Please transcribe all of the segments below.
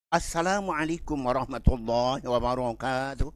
Assalamualaikum warahmatullahi wabarakatuh.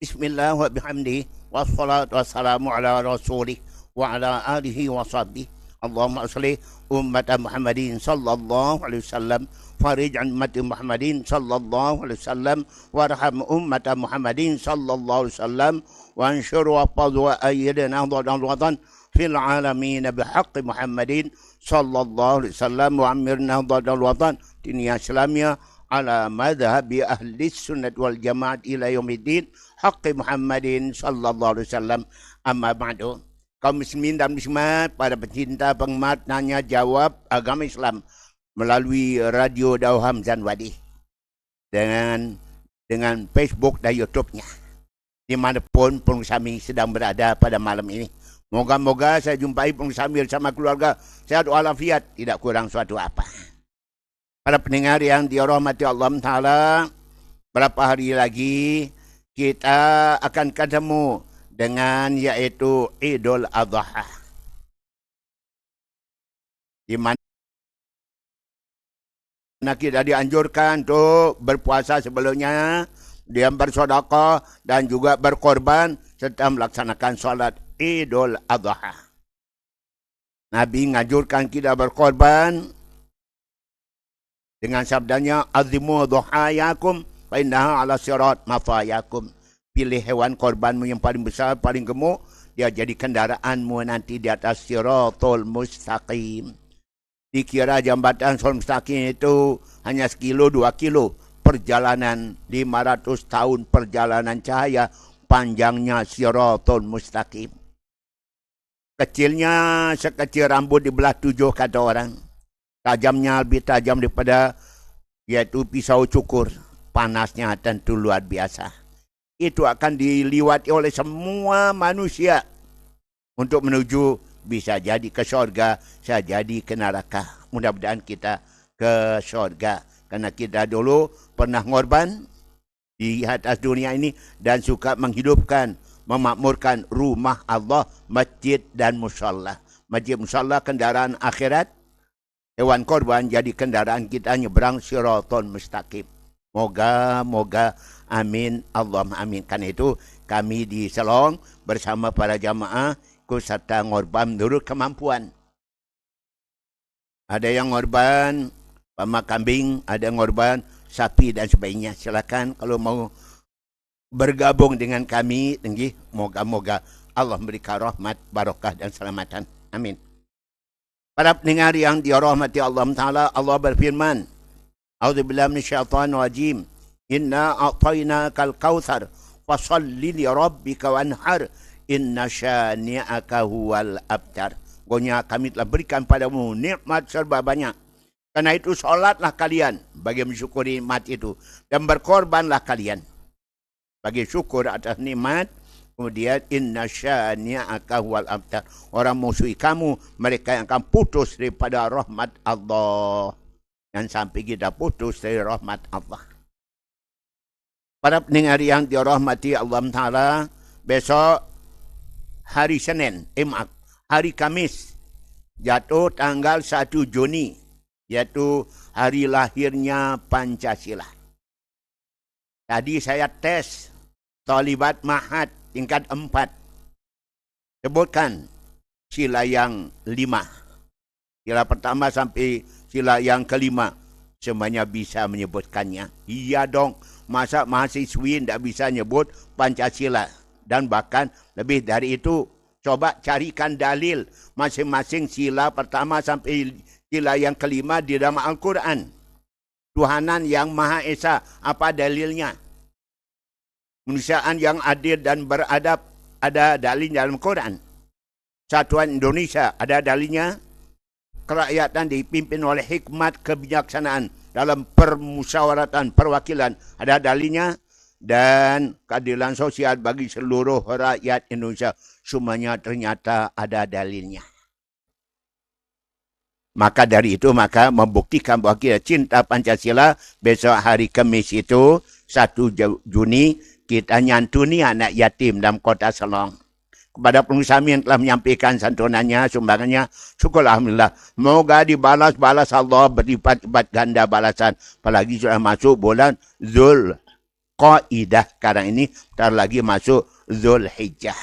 Bismillah wa bihamdi. Wassalatu wassalamu ala rasulih wa ala alihi wa sahbihi. Allahumma salli ummata Muhammadin sallallahu alaihi wasallam. Farij an ummati Muhammadin sallallahu alaihi wasallam. Warham ummata Muhammadin sallallahu alaihi wasallam. Wa anshur wa fadhu wa ayyidna dhadan watan fil alamin bihaqqi Muhammadin sallallahu alaihi wasallam. Wa amirna dhadan watan dunia Islamiyah ala madhabi ahli sunnah wal jamaat ila yaumiddin haqqi Muhammadin sallallahu alaihi wasallam. Amma ba'du. Kaum muslimin dan muslimat, para pecinta penggemar nanya jawab agama Islam melalui radio Dauham Zanwadi dengan Facebook dan YouTube-nya dimanapun Pung Sami sedang berada pada malam ini. Moga-moga saya jumpai Pung Sami bersama keluarga sehat walafiat, tidak kurang suatu apa. Para pendengar yang dirahmati Allah Ta'ala, berapa hari lagi kita akan ketemu dengan yaitu Idul Adha, di mana kita dianjurkan untuk berpuasa sebelumnya, dia bersedekah dan juga berkorban serta melaksanakan solat Idul Adha. Nabi menganjurkan kita berkorban dengan sabdanya, azimu dhuhayakum fa innaha ala sirat mafayakum. Pilih hewan korbanmu yang paling besar, paling gemuk, dia jadi kendaraanmu nanti di atas siratul mustaqim. Dikira jambatan siratul mustaqim itu hanya 1 kilo, 2 kilo. Perjalanan 500 tahun perjalanan cahaya panjangnya siratul mustaqim. Kecilnya sekecil rambut di belah 7 kata orang. Tajamnya lebih tajam daripada yaitu pisau cukur. Panasnya tentu luar biasa. Itu akan diliwati oleh semua manusia untuk menuju bisa jadi ke syurga, bisa jadi ke neraka. Mudah-mudahan kita ke syurga. Karena kita dulu pernah ngorban di atas dunia ini dan suka menghidupkan, memakmurkan rumah Allah, masjid dan musalla. Masjid musalla kendaraan akhirat. Hewan korban jadi kendaraan kita nyebrang siratul mustaqim. Moga-moga amin Allahumma amin. Karena itu kami di Selong bersama para jamaah ikut serta ngorban menurut kemampuan. Ada yang ngorban pama kambing, ada yang ngorban sapi dan sebagainya. Silakan kalau mau bergabung dengan kami, moga-moga Allah memberikan rahmat, barakah dan selamatan. Amin. Para pendengar yang dirahmati Allah Ta'ala, Allah berfirman, A'udzubillahi minasyaitonir rajim. Inna a'tainakal kautsar fashalli li rabbika wanhar inna syani'aka huwal abtar. Pokoknya kami telah berikan padamu nikmat serba banyak. Karena itu solatlah kalian bagi mensyukuri nikmat itu dan berkorbanlah kalian bagi syukur atas nikmat. Kemudian inna syani'aka huwal abtar. Orang musuhi kamu, mereka yang akan putus daripada rahmat Allah. Dan sampai kita putus dari rahmat Allah. Para pendengar yang dirahmati Allah Ta'ala, besok hari Senin, hari Kamis, jatuh tanggal 1 Juni, yaitu hari lahirnya Pancasila. Tadi saya tes Talibat Mahat tingkat 4. Sebutkan sila yang 5. Sila pertama sampai sila yang kelima. Semuanya bisa menyebutkannya. Iya dong. Masa mahasiswi tidak bisa nyebut Pancasila. Dan bahkan lebih dari itu. Coba carikan dalil masing-masing sila pertama sampai sila yang kelima di dalam Al-Quran. Tuhanan yang Maha Esa. Apa dalilnya? Manusiaan yang adil dan beradab, ada dalilnya dalam Quran. Satuan Indonesia, ada dalilnya. Kerakyatan dipimpin oleh hikmat kebijaksanaan dalam permusyawaratan perwakilan, ada dalilnya. Dan keadilan sosial bagi seluruh rakyat Indonesia, semuanya ternyata ada dalilnya. Maka dari itu, maka membuktikan bahwa kita cinta Pancasila. Besok hari Kamis itu 1 Juni kita nyantuni anak yatim dalam kota Selong. kepada pengusaha yang telah menyampaikan santunannya, sumbangannya. Syukur Alhamdulillah. Moga dibalas Allah berlipat-lipat ganda balasan. Apalagi sudah masuk bulan Zulqaidah. Sekarang ini, bentar lagi masuk Zulhijjah.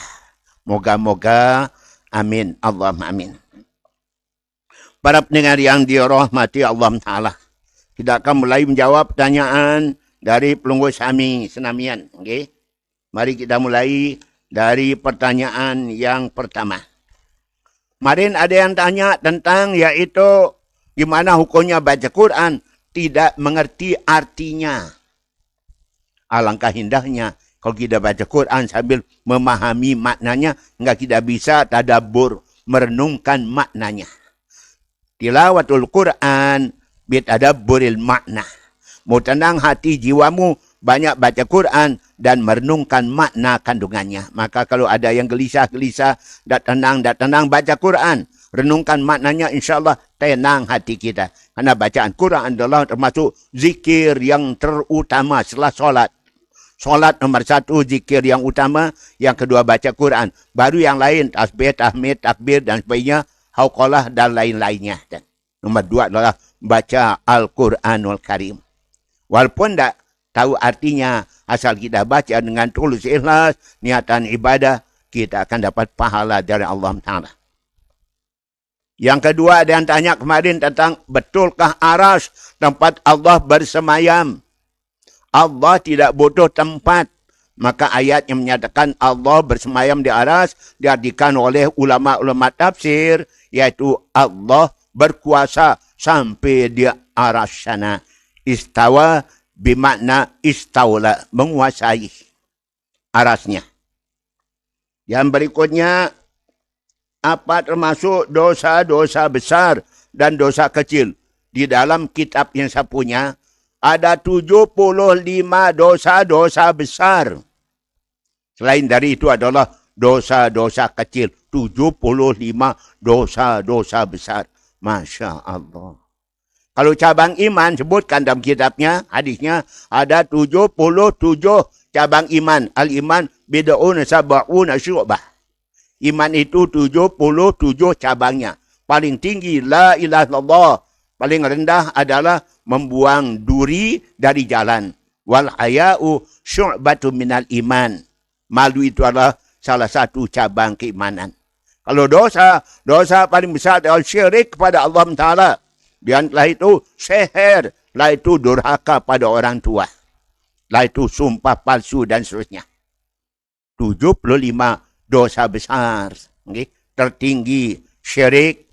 Moga-moga, amin. Allahumma amin. Para pendengar yang dirahmati Allah Ta'ala. Kita akan mulai menjawab pertanyaan dari pelunggu Sami Senamian. Okay? Mari kita mulai dari pertanyaan yang pertama. Kemarin ada yang tanya tentang yaitu gimana hukumnya baca Quran tidak mengerti artinya. Alangkah indahnya kalau kita baca Quran sambil memahami maknanya, enggak kita bisa tadabbur, merenungkan maknanya. Tilawatul Quran bitadabburil makna. Mau tenang hati jiwamu, banyak baca Quran dan merenungkan makna kandungannya. Maka kalau ada yang gelisah-gelisah, tak tenang, baca Quran. Renungkan maknanya, insyaAllah tenang hati kita. Karena bacaan Quran adalah termasuk zikir yang terutama setelah solat. Solat nomor 1, zikir yang utama. Yang kedua, baca Quran. Baru yang lain, tasbih, tahmid, takbir dan sebagainya, hauqalah dan lain-lainnya. Dan nomor 2 adalah baca Al-Quranul Karim. Walaupun tak tahu artinya, asal kita baca dengan tulus ikhlas, niatan ibadah, kita akan dapat pahala dari Allah Ta'ala. Yang kedua, ada yang tanya kemarin tentang betulkah aras tempat Allah bersemayam? Allah tidak butuh tempat. Maka ayat yang menyatakan Allah bersemayam di aras diartikan oleh ulama-ulama tafsir, yaitu Allah berkuasa sampai di aras sana. Istawa bermakna istawla, menguasai arasnya. Yang berikutnya, apa termasuk dosa-dosa besar dan dosa kecil? Di dalam kitab yang saya punya, ada 75 dosa-dosa besar. Selain dari itu adalah dosa-dosa kecil. 75 dosa-dosa besar. Masya Allah. Kalau cabang iman, sebutkan dalam kitabnya, hadisnya, ada 77 cabang iman. Al-iman bid'un sab'una syu'bah. Iman itu 77 cabangnya. Paling tinggi, la ilaha illallah. Paling rendah adalah membuang duri dari jalan. Wal haya'u syu'batu minal iman. Malu itu adalah salah satu cabang keimanan. Kalau dosa paling besar adalah syirik kepada Allah Ta'ala. Dan setelah itu seher, setelah itu durhaka pada orang tua. Setelah itu sumpah palsu dan seterusnya. 75 dosa besar. Okay? Tertinggi syirik.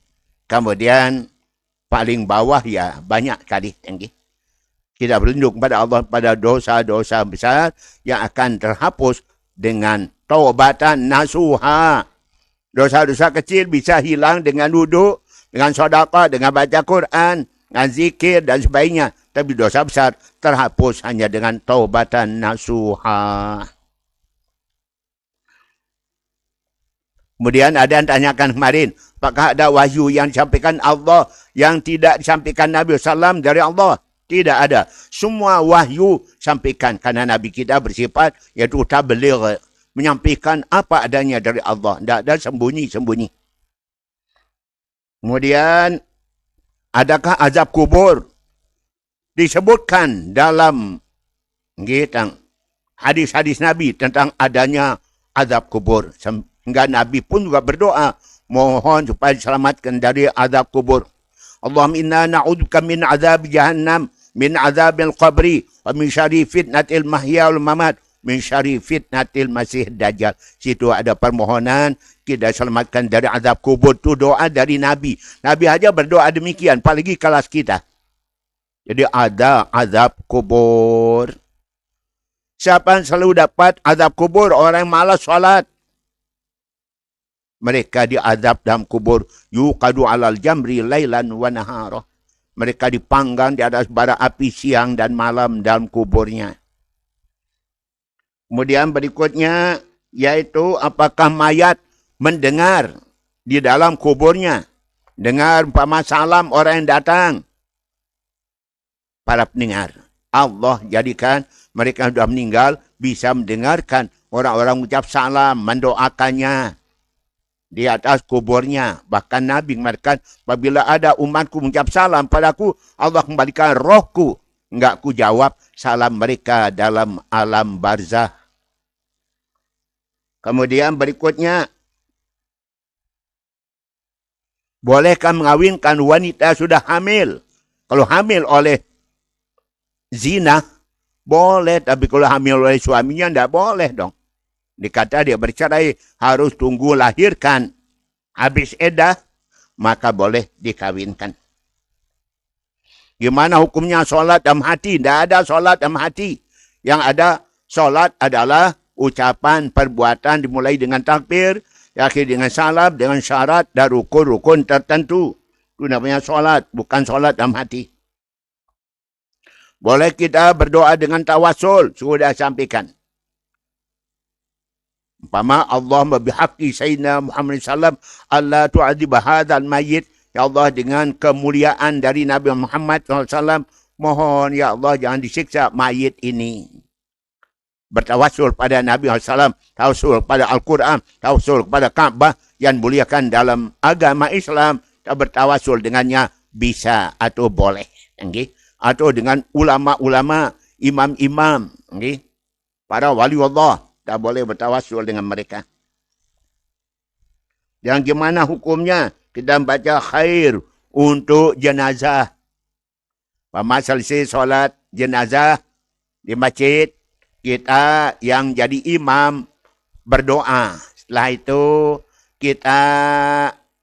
Kemudian paling bawah ya banyak kali. Okay? Kita berlindung kepada Allah pada dosa-dosa besar yang akan terhapus dengan taubatan nasuha. Dosa-dosa kecil bisa hilang dengan duduk, dengan sedekah, dengan baca Quran, dengan zikir dan sebagainya. Tapi dosa besar terhapus hanya dengan taubatan nasuha. Kemudian ada yang tanyakan kemarin, apakah ada wahyu yang disampaikan Allah yang tidak disampaikan Nabi SAW dari Allah? Tidak ada. Semua wahyu sampaikan karena Nabi kita bersifat yaitu tabligh, menyampaikan apa adanya dari Allah. Tidak ada sembunyi-sembunyi. Kemudian, adakah azab kubur? Disebutkan dalam hadis-hadis Nabi tentang adanya azab kubur. Sehingga Nabi pun juga berdoa, mohon supaya diselamatkan dari azab kubur. Allahumma inna na'udzubika min azab jahannam, min azabil qabri, wa min syarri fitnatil mahya wal mamat, min syarri fitnatil masih dajjal. Situ ada permohonan kita selamatkan dari azab kubur. Itu doa dari Nabi. Nabi aja berdoa demikian, apalagi kelas kita. Jadi ada azab kubur. Siapa yang selalu dapat azab kubur? Orang yang malas salat. Mereka diazab dalam kubur. Yuqadu alal jamri lailan wa nahara. Mereka dipanggang di atas bara api siang dan malam dalam kuburnya. Kemudian berikutnya, yaitu apakah mayat mendengar di dalam kuburnya. Dengar umpama salam orang yang datang. Para pendengar. Allah jadikan mereka sudah meninggal bisa mendengarkan orang-orang ucap salam, mendoakannya. di atas kuburnya. Bahkan Nabi mengatakan, apabila ada umatku mengucap salam padaku, Allah kembalikan rohku. Enggak ku jawab salam mereka dalam alam barzah. Kemudian berikutnya, bolehkah mengawinkan wanita sudah hamil? Kalau hamil oleh zina, boleh. Tapi kalau hamil oleh suaminya, tidak boleh dong. Dikata dia bercerai, harus tunggu lahirkan. Habis edah, maka boleh dikawinkan. Gimana hukumnya solat dalam hati? Tidak ada solat dalam hati. Yang ada solat adalah ucapan, perbuatan dimulai dengan takbir, diakhiri dengan salam, dengan syarat dan rukun-rukun tertentu. Itu namanya solat, bukan solat dalam hati. Boleh kita berdoa dengan tawasul, sudah sampaikan. Umpama Allah bihaqqi Sayyidina Muhammad SAW, Allah tu'adzib hadzal mayyit. Ya Allah, dengan kemuliaan dari Nabi Muhammad SAW, mohon ya Allah jangan disiksa mayit ini. Bertawasul pada Nabi SAW, tawasul pada Al-Quran, tawasul pada Ka'bah yang muliakan dalam agama Islam, bertawasul dengannya bisa atau boleh. Okay? Atau dengan ulama-ulama, imam-imam, okay? Para wali Allah, tak boleh bertawasul dengan mereka. Yang gimana hukumnya? Kita baca khair untuk jenazah. Pada selesai solat jenazah di masjid, kita yang jadi imam berdoa. Setelah itu kita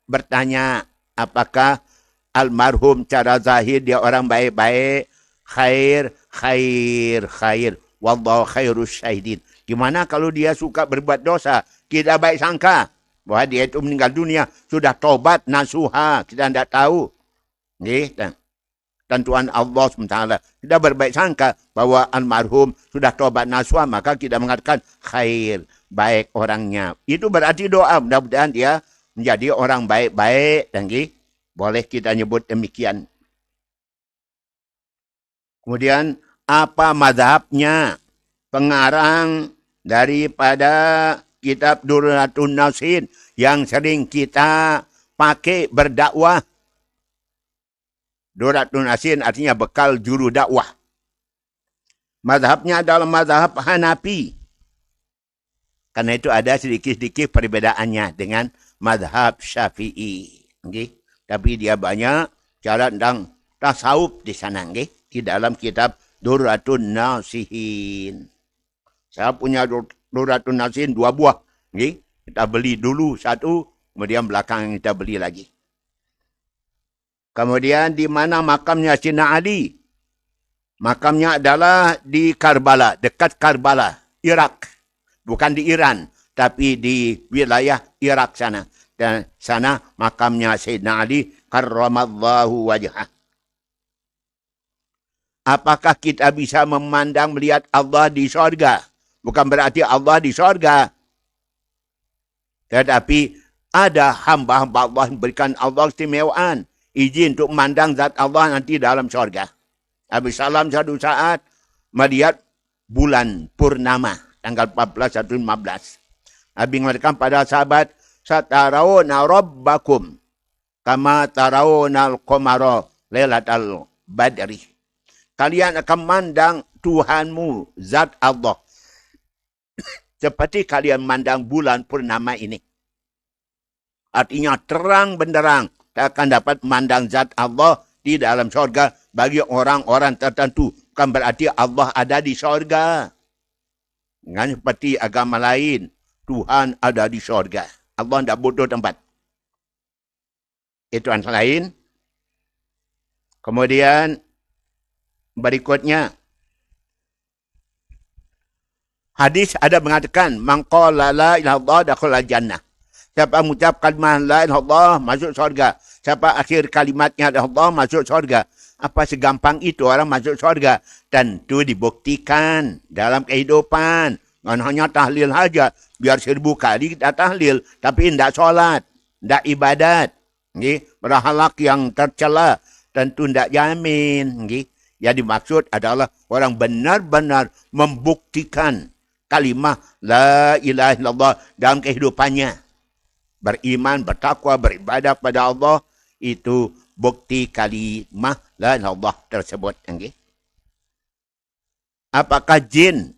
bertanya, apakah almarhum cara zahir dia orang baik-baik? Khair, khair, khair. Wallahu khairus syahidin. Gimana kalau dia suka berbuat dosa? Kita baik sangka bahwa dia itu meninggal dunia, sudah tobat, nasuha. Kita tidak tahu. Tentuan Allah SWT. Kita berbaik sangka bahwa almarhum sudah tobat nasuha, maka kita mengatakan khair, baik orangnya. Itu berarti doa. Mudah-mudahan dia menjadi orang baik-baik. Boleh kita nyebut demikian. Kemudian, apa mazhabnya pengarang daripada kitab Durratun Nasin yang sering kita pakai berdakwah? Durratun Nasin artinya bekal juru dakwah. Mazhabnya adalah mazhab Hanafi. Karena itu ada sedikit-sedikit perbedaannya dengan mazhab Syafi'i. Okay? Tapi dia banyak cara tentang tasawuf di sana. Okay? Di dalam kitab Durratun Nasihin. Saya punya Durratun Nasihin 2 buah. Okay? Kita beli dulu 1, kemudian belakang kita beli lagi. Kemudian di mana makamnya Sayyidina Ali? Makamnya adalah di Karbala, dekat Karbala, Irak. Bukan di Iran, tapi di wilayah Irak sana. Dan sana makamnya Sayyidina Ali, karramallahu wajhah. Apakah kita bisa memandang melihat Allah di sorga? Bukan berarti Allah di sorga. Tetapi ada hamba-hamba Allah yang berikan Allah istimewaan. Izin untuk memandang zat Allah nanti dalam sorga. Habis salam satu saat melihat bulan purnama. Tanggal 14 atau 15. Nabi mengatakan pada sahabat, Satarawna rabbakum kama tarawna al-qamara lailatal badri. Kalian akan mandang Tuhanmu, zat Allah. Seperti kalian mandang bulan purnama ini. Artinya terang benderang. Akan dapat mandang zat Allah di dalam sorga bagi orang-orang tertentu. Bukan berarti Allah ada di sorga. Dengan seperti agama lain. Tuhan ada di sorga. Allah tidak butuh tempat. Itu yang lain. Kemudian berikutnya. Hadis ada mengatakan. Man qala la ilaha illallah dakhala jannah. Siapa mengucap kalimat la ilaha illallah masuk sorga. Siapa akhir kalimatnya Allah masuk sorga. Apa segampang itu orang masuk sorga? Tentu dibuktikan dalam kehidupan. Dengan hanya tahlil saja. Biar 1000 kali kita tahlil. Tapi tidak solat. Tidak ibadat. Berahlak yang tercela. Tentu tidak jamin. Yang dimaksud adalah orang benar-benar membuktikan kalimah la ilaha illallah dalam kehidupannya. beriman, bertakwa, beribadah pada Allah, itu bukti kalimah la ilaha illallah tersebut. Okay? Apakah jin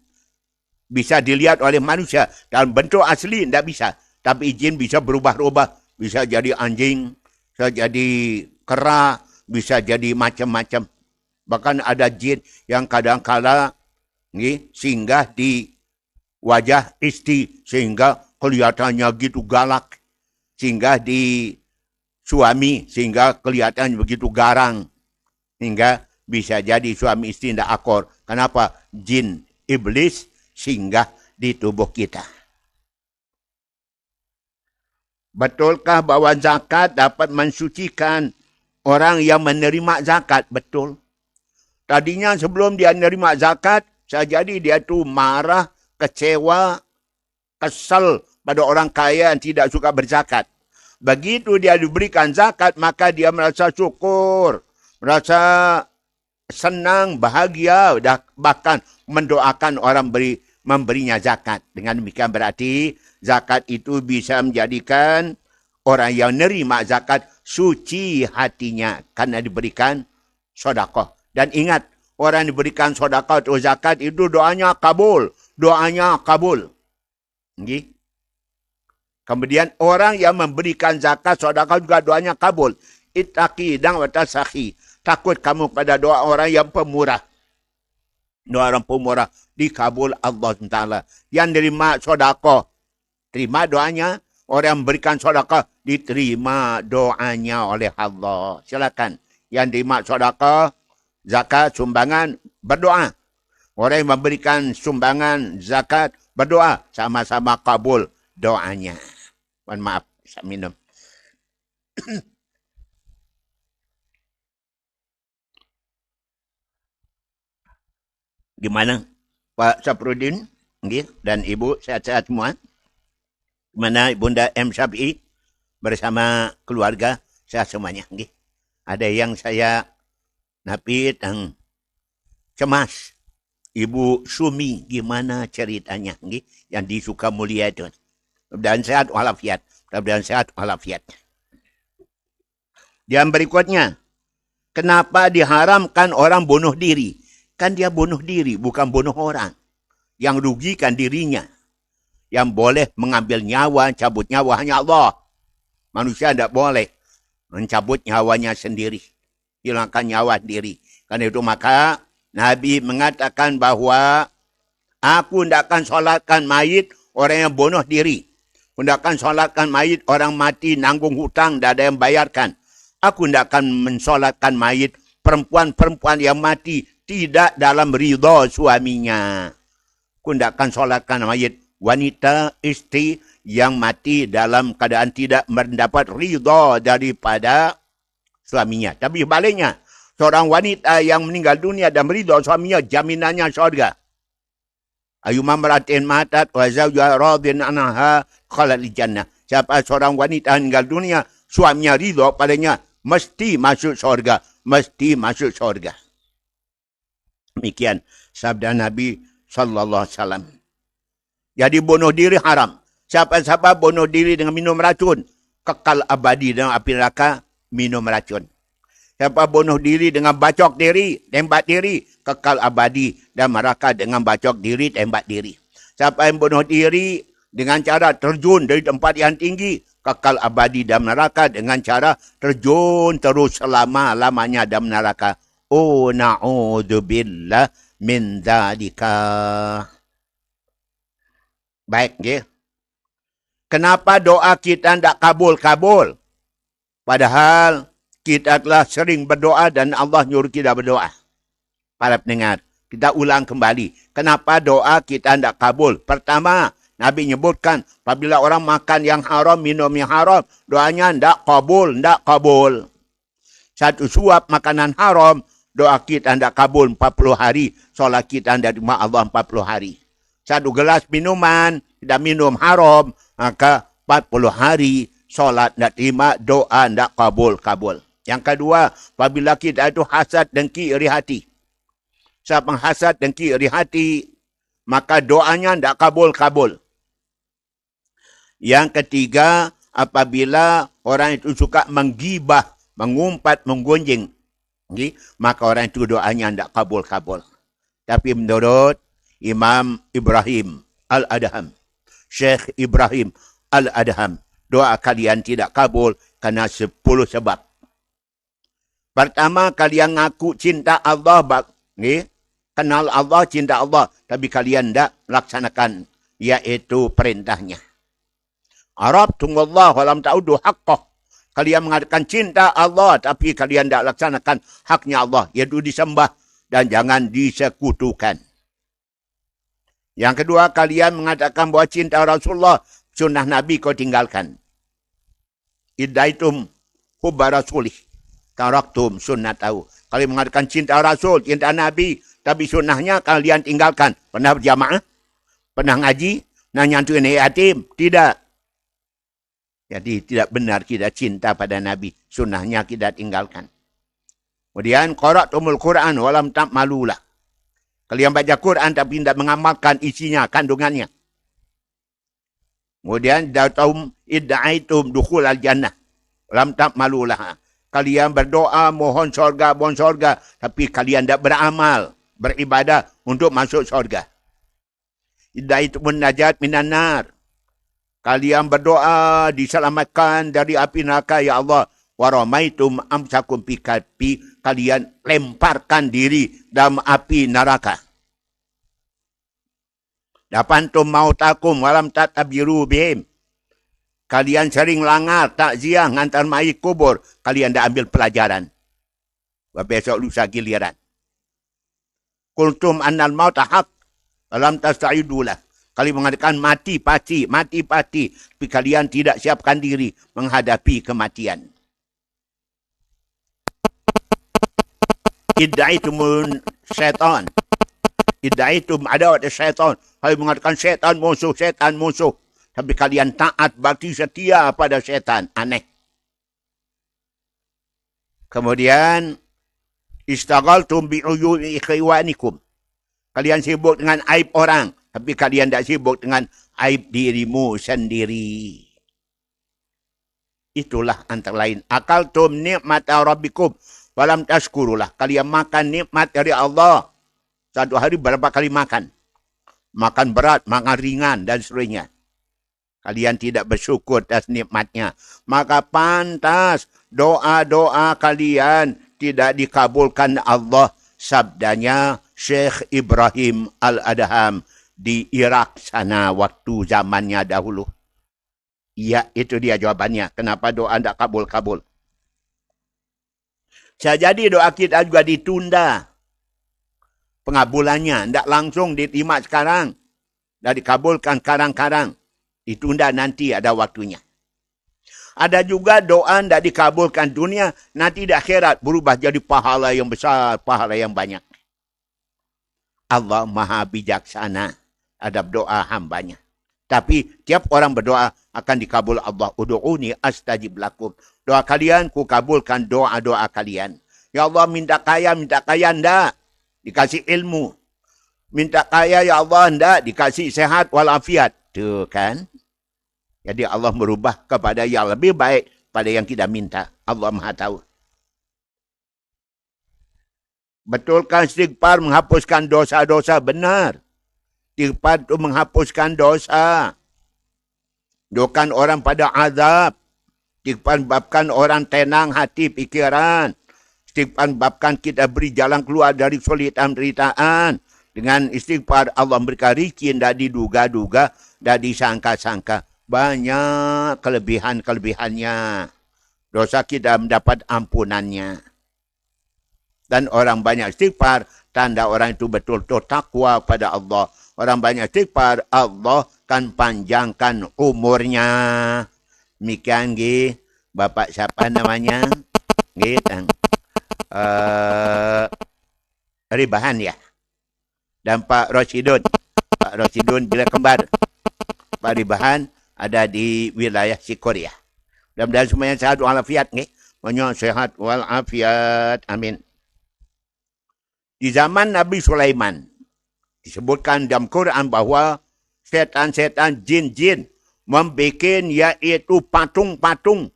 bisa dilihat oleh manusia dalam bentuk asli? Tidak bisa. Tapi jin bisa berubah-ubah. Bisa jadi anjing, bisa jadi kera, bisa jadi macam-macam. Bahkan ada jin yang kadang-kala singgah di wajah istri sehingga kelihatannya gitu galak. Singgah di suami sehingga kelihatan begitu garang. Hingga bisa jadi suami istri tidak akur. Kenapa? Jin iblis singgah di tubuh kita. Betulkah bahwa zakat dapat mensucikan orang yang menerima zakat? Betul. Tadinya sebelum dia menerima zakat, jadi dia tu marah, kecewa, kesal pada orang kaya yang tidak suka berzakat. Begitu dia diberikan zakat, maka dia merasa syukur, merasa senang, bahagia, bahkan mendoakan orang memberinya zakat. Dengan demikian berarti zakat itu bisa menjadikan orang yang menerima zakat suci hatinya karena diberikan sedekah. Dan ingat, orang yang diberikan sedekah atau zakat itu doanya kabul. Doanya kabul. Okay? Kemudian orang yang memberikan zakat, sedekah juga doanya kabul. Ittaqi dan watasakhi. Takut kamu pada doa orang yang pemurah. Doa orang pemurah dikabul Allah Taala. Yang terima sedekah, terima doanya. Orang yang memberikan sedekah diterima doanya oleh Allah. Silakan. Yang terima sedekah, zakat, sumbangan, berdoa. Orang yang memberikan sumbangan, zakat, berdoa. Sama-sama kabul doanya. Mohon maaf, saya minum. Gimana Pak Saprudin dan Ibu sehat-sehat semua? Gimana Bunda M. Syafi'i bersama keluarga sehat semuanya? Ada yang saya napit yang cemas. Ibu Sumi gimana ceritanya? Yang di Sukamulia itu. Dan sehat walafiat. Dan sehat walafiat. Yang berikutnya. Kenapa diharamkan orang bunuh diri? Kan dia bunuh diri, bukan bunuh orang. Yang rugikan dirinya. Yang boleh mengambil nyawa, cabut nyawa hanya Allah. Manusia tidak boleh mencabut nyawanya sendiri. Hilangkan nyawa diri. Karena itu maka Nabi mengatakan bahawa aku tidak akan solatkan mayit orang yang bunuh diri. Aku tidak akan solatkan mayit orang mati nanggung hutang, tidak ada yang bayarkan. Aku tidak akan mensolatkan mayit perempuan-perempuan yang mati tidak dalam ridha suaminya. Aku tidak akan solatkan mayit wanita istri yang mati dalam keadaan tidak mendapat ridha daripada suaminya. Tapi baliknya, seorang wanita yang meninggal dunia dan ridha suaminya, jaminannya syurga. Ayyuma maratin matat wa zawjuha radin anha khalal jannah. Siapa seorang wanita meninggal dunia, suaminya ridha padanya, mesti masuk syurga, mesti masuk syurga. Demikian sabda Nabi sallallahu alaihi wasallam. Jadi bunuh diri haram. Siapa-siapa bunuh diri dengan minum racun, kekal abadi dalam api neraka minum racun. Siapa bunuh diri dengan bacok diri, tembak diri, kekal abadi dalam neraka dengan bacok diri, tembak diri. Siapa yang bunuh diri dengan cara terjun dari tempat yang tinggi, kekal abadi dalam neraka dengan cara terjun terus selama-lamanya dalam neraka. Oh, na'udzubillah min dzalika. Baik, ya. Kenapa doa kita tidak kabul-kabul? Padahal kita telah sering berdoa dan Allah nyuruh kita berdoa. Para pendengar, kita ulang kembali. Kenapa doa kita tidak kabul? Pertama, Nabi nyebutkan, apabila orang makan yang haram, minum yang haram, doanya tidak kabul, tidak kabul. Satu suap makanan haram, doa kita tidak kabul 40 hari, solat kita tidak terima Allah 40 hari. Satu gelas minuman, tidak minum haram, maka 40 hari, solat tidak terima, doa tidak kabul. Yang kedua, apabila kita itu hasad, dengki, iri hati. Siapa hasad, dengki, iri hati, maka doanya tidak kabul. Yang ketiga, apabila orang itu suka menggibah, mengumpat, menggonjing, maka orang itu doanya tidak kabul-kabul. Tapi menurut Imam Ibrahim Al-Adham, Syekh Ibrahim Al-Adham, doa kalian tidak kabul kerana 10 sebab. Pertama, kalian ngaku cinta Allah, kenal Allah, cinta Allah, tapi kalian tidak laksanakan, iaitu perintahnya. Arabtumullah walam ta'udu haqqah. Kalian mengatakan cinta Allah, tapi kalian tidak laksanakan haknya Allah, iaitu disembah dan jangan disekutukan. Yang kedua, kalian mengatakan bahawa cinta Rasulullah, sunnah Nabi kau tinggalkan. Iddaitum hubba rasulih, taraktum sunnatahu. Kalian mengatakan cinta Rasul, cinta Nabi, tapi sunnahnya kalian tinggalkan. Pernah berjamaah? Pernah ngaji? Nak nyantuin yatim? Tidak. Jadi tidak benar kita cinta pada Nabi. Sunnahnya kita tinggalkan. Kemudian, qara'tumul Quran walam ta'malulah. Kalian baca Quran tapi tidak mengamalkan isinya, kandungannya. Kemudian, idda'aitum dukhul al-jannah walam ta'malulah. Kalian berdoa, mohon syurga, tapi kalian tidak beramal, beribadah untuk masuk syurga. Idda'aitum najat minan nar. Kalian berdoa diselamatkan dari api neraka, ya Allah. Waramaitum amsakum fi, kalian lemparkan diri dalam api neraka. Dapantum mautakum walam tatabiru bihim. Kalian sering langar, takziah, ngantar mayit kubur. Kalian tidak ambil pelajaran. Besok lusa giliran. Kultum annal mauta haq, walam tasta'idulah. Kalian mengatakan mati pasti. Tapi kalian tidak siapkan diri menghadapi kematian. Iddaitum syaitan. Iddaitum adawat syaitan. Kalian mengatakan syaitan musuh. Tapi kalian taat, bakti, setia pada syaitan. Aneh. Kemudian, istaghaltum bi'uyu'i ikhwanikum. Kalian sibuk dengan aib orang. Tapi kalian tidak sibuk dengan aib dirimu sendiri. Itulah antara lain. Akaltum ni'mata rabbikum walam tashkurulah. Kalian makan nikmat dari Allah. Satu hari berapa kali makan? Makan berat, makan ringan dan sebagainya. Kalian tidak bersyukur atas nikmatnya. Maka pantas doa-doa kalian tidak dikabulkan Allah. Sabdanya Syekh Ibrahim Al-Adham di Iraq sana waktu zamannya dahulu. Ya, itu dia jawabannya. Kenapa doa tidak kabul-kabul? Jadi doa kita juga ditunda. Pengabulannya tidak langsung diterima sekarang. Dan dikabulkan karang-karang. Ditunda nanti ada waktunya. Ada juga doa tidak dikabulkan dunia. Nanti di akhirat berubah jadi pahala yang besar, pahala yang banyak. Allah maha bijaksana adab doa hambanya. Tapi tiap orang berdoa akan dikabul Allah. Udu'uni astajib lakum. Doa kalian, ku kabulkan doa-doa kalian. Ya Allah, minta kaya enggak. Dikasih ilmu. Minta kaya, ya Allah, enggak. Dikasih sehat walafiat. Tuh kan. Jadi Allah merubah kepada yang lebih baik pada yang kita minta. Allah maha tahu. Betulkan istighfar menghapuskan dosa-dosa? Benar. Istighfar itu menghapuskan dosa. Doakan orang pada azab. Istighfar babkan orang tenang hati pikiran. Istighfar babkan kita beri jalan keluar dari kesulitan penderitaan. Dengan istighfar Allah memberikan rezeki tidak diduga-duga, tidak disangka-sangka. Banyak kelebihan-kelebihannya. Dosa kita mendapat ampunannya. Dan orang banyak istighfar, tanda orang itu betul-betul takwa pada Allah. Orang banyak istighfar, Allah kan panjangkan umurnya. Demikian, Bapak siapa namanya? Ribahan ya. Dan Pak Rosidun. Pak Rosidun bila kembar. Pak Ribahan ada di wilayah Sikoria. Mudah-mudahan semuanya sehat walafiat. Semuanya sehat walafiat. Amin. Di zaman Nabi Sulaiman, disebutkan dalam Quran bahawa setan-setan, jin-jin membuat yaitu patung-patung.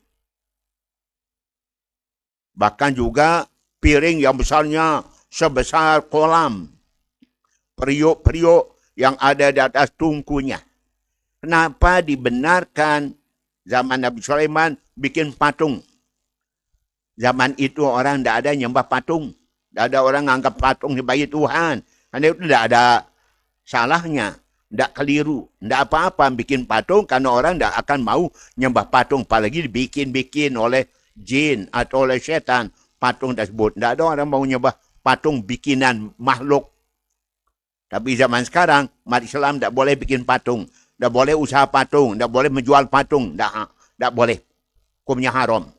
Bahkan juga piring yang besarnya sebesar kolam. Periuk-periuk yang ada di atas tungkunya. Kenapa dibenarkan zaman Nabi Sulaiman bikin patung? Zaman itu orang tidak ada nyembah patung. Tidak ada orang anggap patung sebagai Tuhan. Karena itu tidak ada salahnya. Tidak keliru. Tidak apa-apa bikin patung karena orang tidak akan mau nyembah patung. Apalagi dibikin-bikin oleh jin atau oleh setan. Patung tersebut. Tidak ada orang mau nyembah patung bikinan makhluk. Tapi zaman sekarang, umat Islam tidak boleh bikin patung. Tidak boleh usaha patung. Tidak boleh menjual patung. Tidak boleh. Hukumnya haram.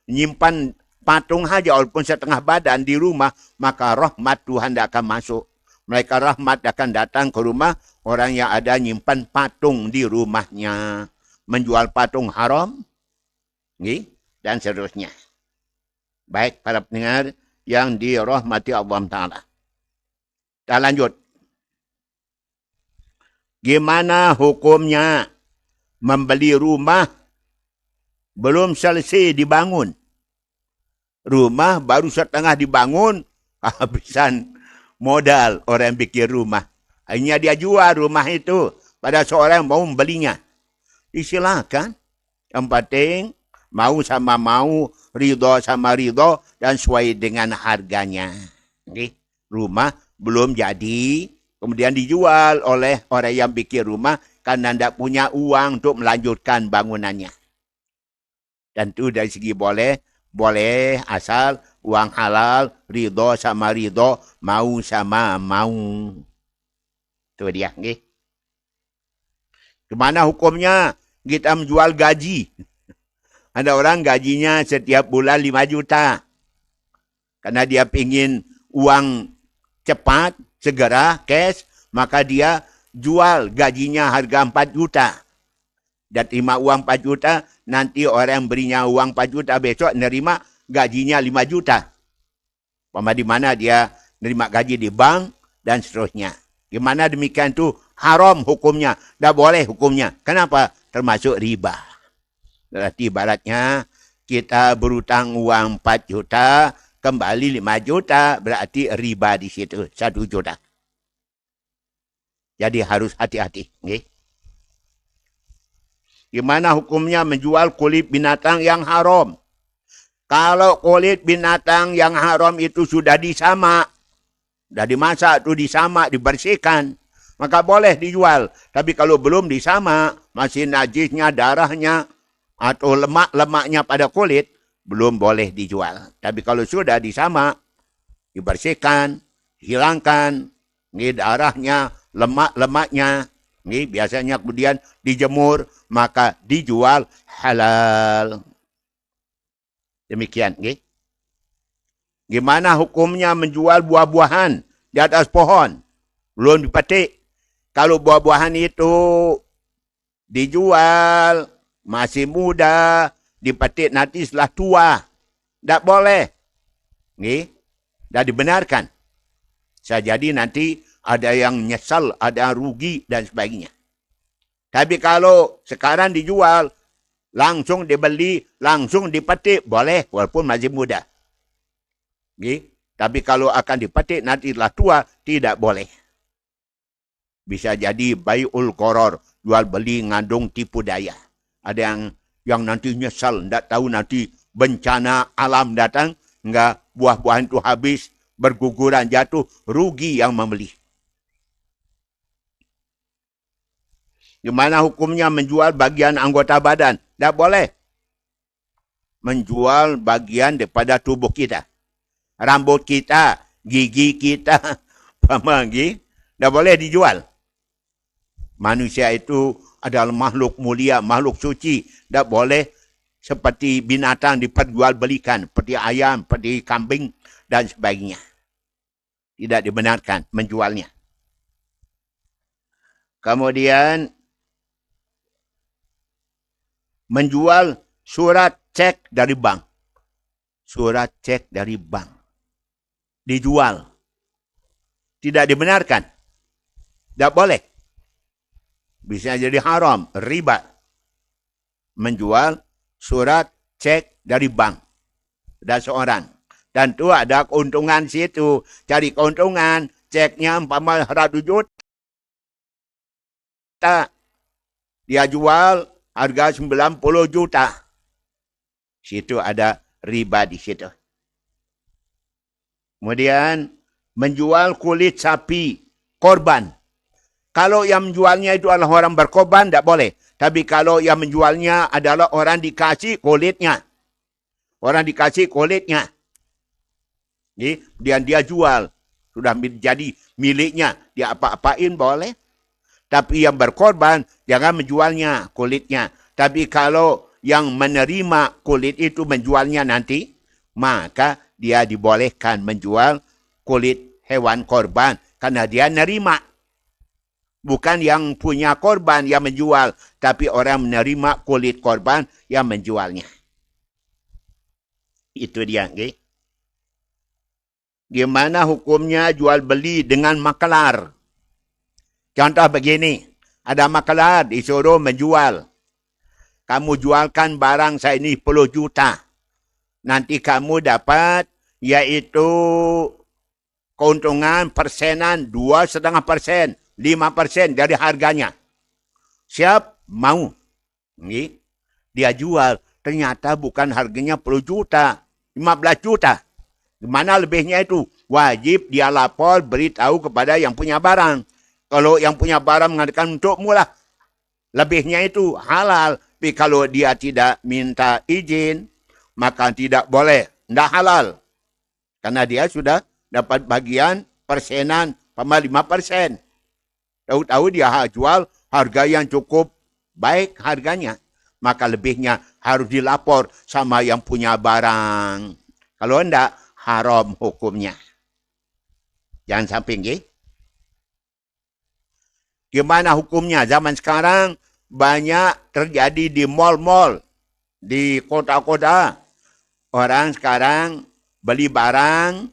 Nyimpan patung saja walaupun setengah badan di rumah, maka rahmat Tuhan tidak akan masuk. Mereka rahmat akan datang ke rumah orang yang ada nyimpan patung di rumahnya. Menjual patung haram. Dan seterusnya. Baik para pendengar yang dirahmati Allah Ta'ala. Kita lanjut. Gimana hukumnya membeli rumah belum selesai dibangun? Rumah baru setengah dibangun, kehabisan modal orang bikin rumah. Akhirnya dia jual rumah itu pada seorang yang mau membelinya. Disilakan. Yang penting mau sama mau, ridho sama ridho, dan sesuai dengan harganya. Rumah belum jadi, kemudian dijual oleh orang yang bikin rumah karena tidak punya uang untuk melanjutkan bangunannya. Dan itu dari segi boleh asal uang halal, ridho sama ridho, mau sama mau. Itu dia. Gimana hukumnya kita menjual gaji? Ada orang gajinya setiap bulan 5 juta. Karena dia ingin uang cepat, segera, cash, maka dia jual gajinya harga 4 juta. Dan terima uang 4 juta, nanti orang yang berinya uang 4 juta, besok nerima gajinya 5 juta. Di mana dia nerima gaji di bank, dan seterusnya. Gimana demikian itu? Haram hukumnya. Tidak boleh hukumnya. Kenapa? Termasuk riba. Berarti ibaratnya kita berutang uang 4 juta, kembali 5 juta, berarti riba di situ 1 juta. Jadi harus hati-hati. Gimana hukumnya menjual kulit binatang yang haram? Kalau kulit binatang yang haram itu sudah disamak, sudah dimasak, itu disamak, dibersihkan, maka boleh dijual. Tapi kalau belum disamak, masih najisnya, darahnya, atau lemak-lemaknya pada kulit, belum boleh dijual. Tapi kalau sudah disamak, dibersihkan, hilangkan, darahnya, lemak-lemaknya, biasanya kemudian dijemur, maka dijual halal. Demikian. Gimana hukumnya menjual buah-buahan di atas pohon? Belum dipetik. Kalau buah-buahan itu dijual, masih muda, dipetik nanti setelah tua. Tak boleh. Dah dibenarkan. Bisa jadi nanti ada yang nyesal, ada yang rugi, dan sebagainya. Tapi kalau sekarang dijual, langsung dibeli, langsung dipetik, boleh, walaupun masih muda. Tapi kalau akan dipetik nanti setelah tua, tidak boleh. Bisa jadi bai'ul qoror, jual beli ngandung tipu daya. Ada yang nanti nyesal, tidak tahu nanti bencana alam datang, enggak buah-buahan itu habis, berguguran jatuh, rugi yang membeli. Gimana hukumnya menjual bagian anggota badan? Tidak boleh. Menjual bagian daripada tubuh kita. Rambut kita, gigi kita, pamanggi, tidak boleh dijual. Manusia itu adalah makhluk mulia, makhluk suci. Tidak boleh seperti binatang diperjualbelikan, seperti ayam, seperti kambing, dan sebagainya. Tidak dibenarkan menjualnya. Kemudian menjual surat cek dari bank. Surat cek dari bank. Dijual. Tidak dibenarkan. Tidak boleh. Bisa jadi haram, riba. menjual surat cek dari bank. Ada seorang. Dan tu ada keuntungan situ. Cari keuntungan, ceknya umpama 100 juta. Dia jual harga 90 juta. Situ ada riba di situ. Kemudian menjual kulit sapi korban. Kalau yang menjualnya itu adalah orang berkorban, tak boleh. Tapi kalau yang menjualnya adalah orang dikasih kulitnya. Orang dikasih kulitnya. Dan dia jual. Sudah menjadi miliknya. Dia apa-apain boleh. Tapi yang berkorban, jangan menjualnya kulitnya. Tapi kalau yang menerima kulit itu menjualnya nanti, maka dia dibolehkan menjual kulit hewan korban. Karena dia nerima. Bukan yang punya korban yang menjual, tapi orang menerima kulit korban yang menjualnya. Itu dia. Okay? Gimana hukumnya jual beli dengan makelar? Contoh begini, ada makelar disuruh menjual. Kamu jualkan barang saya ini 10 juta. Nanti kamu dapat yaitu keuntungan persenan 2,5%, 5% dari harganya. Siap? Mau. Ini dia jual. Ternyata bukan harganya 10 juta, 15 juta. Gimana lebihnya itu? Wajib dia lapor, beritahu kepada yang punya barang. Kalau yang punya barang mengatakan untukmu lah, lebihnya itu halal. Tapi kalau dia tidak minta izin, maka tidak boleh. Tidak halal. Karena dia sudah dapat bagian persenan, 5%. Tahu-tahu dia jual harga yang cukup baik harganya. Maka lebihnya harus dilapor sama yang punya barang. Kalau tidak, haram hukumnya. Jangan sampai, okay? Gimana hukumnya? Zaman sekarang banyak terjadi di mal-mal, di kota-kota. Orang sekarang beli barang,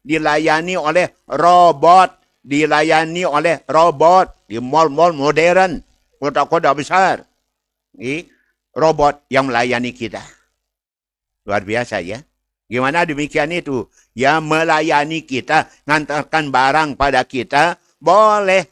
dilayani oleh robot. Dilayani oleh robot di mal-mal modern, kota-kota besar. Robot yang melayani kita. Luar biasa ya. Gimana demikian itu? Ya melayani kita, ngantarkan barang pada kita, boleh.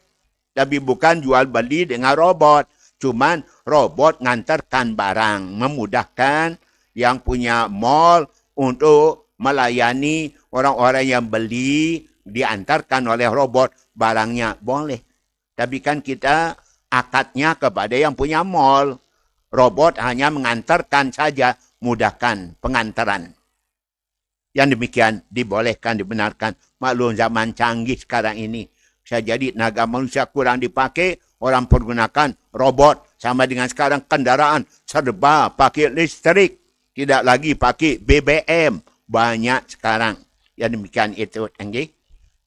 Tapi bukan jual beli dengan robot. Cuman robot ngantarkan barang. Memudahkan yang punya mall untuk melayani orang-orang yang beli, diantarkan oleh robot barangnya. Boleh. Tapi kan kita akadnya kepada yang punya mall. Robot hanya mengantarkan saja, mudahkan pengantaran. Yang demikian dibolehkan, dibenarkan. Maklum zaman canggih sekarang ini. Bisa jadi tenaga manusia kurang dipakai, orang pergunakan robot. Sama dengan sekarang kendaraan serba pakai listrik. Tidak lagi pakai BBM. Banyak sekarang. Yang demikian itu.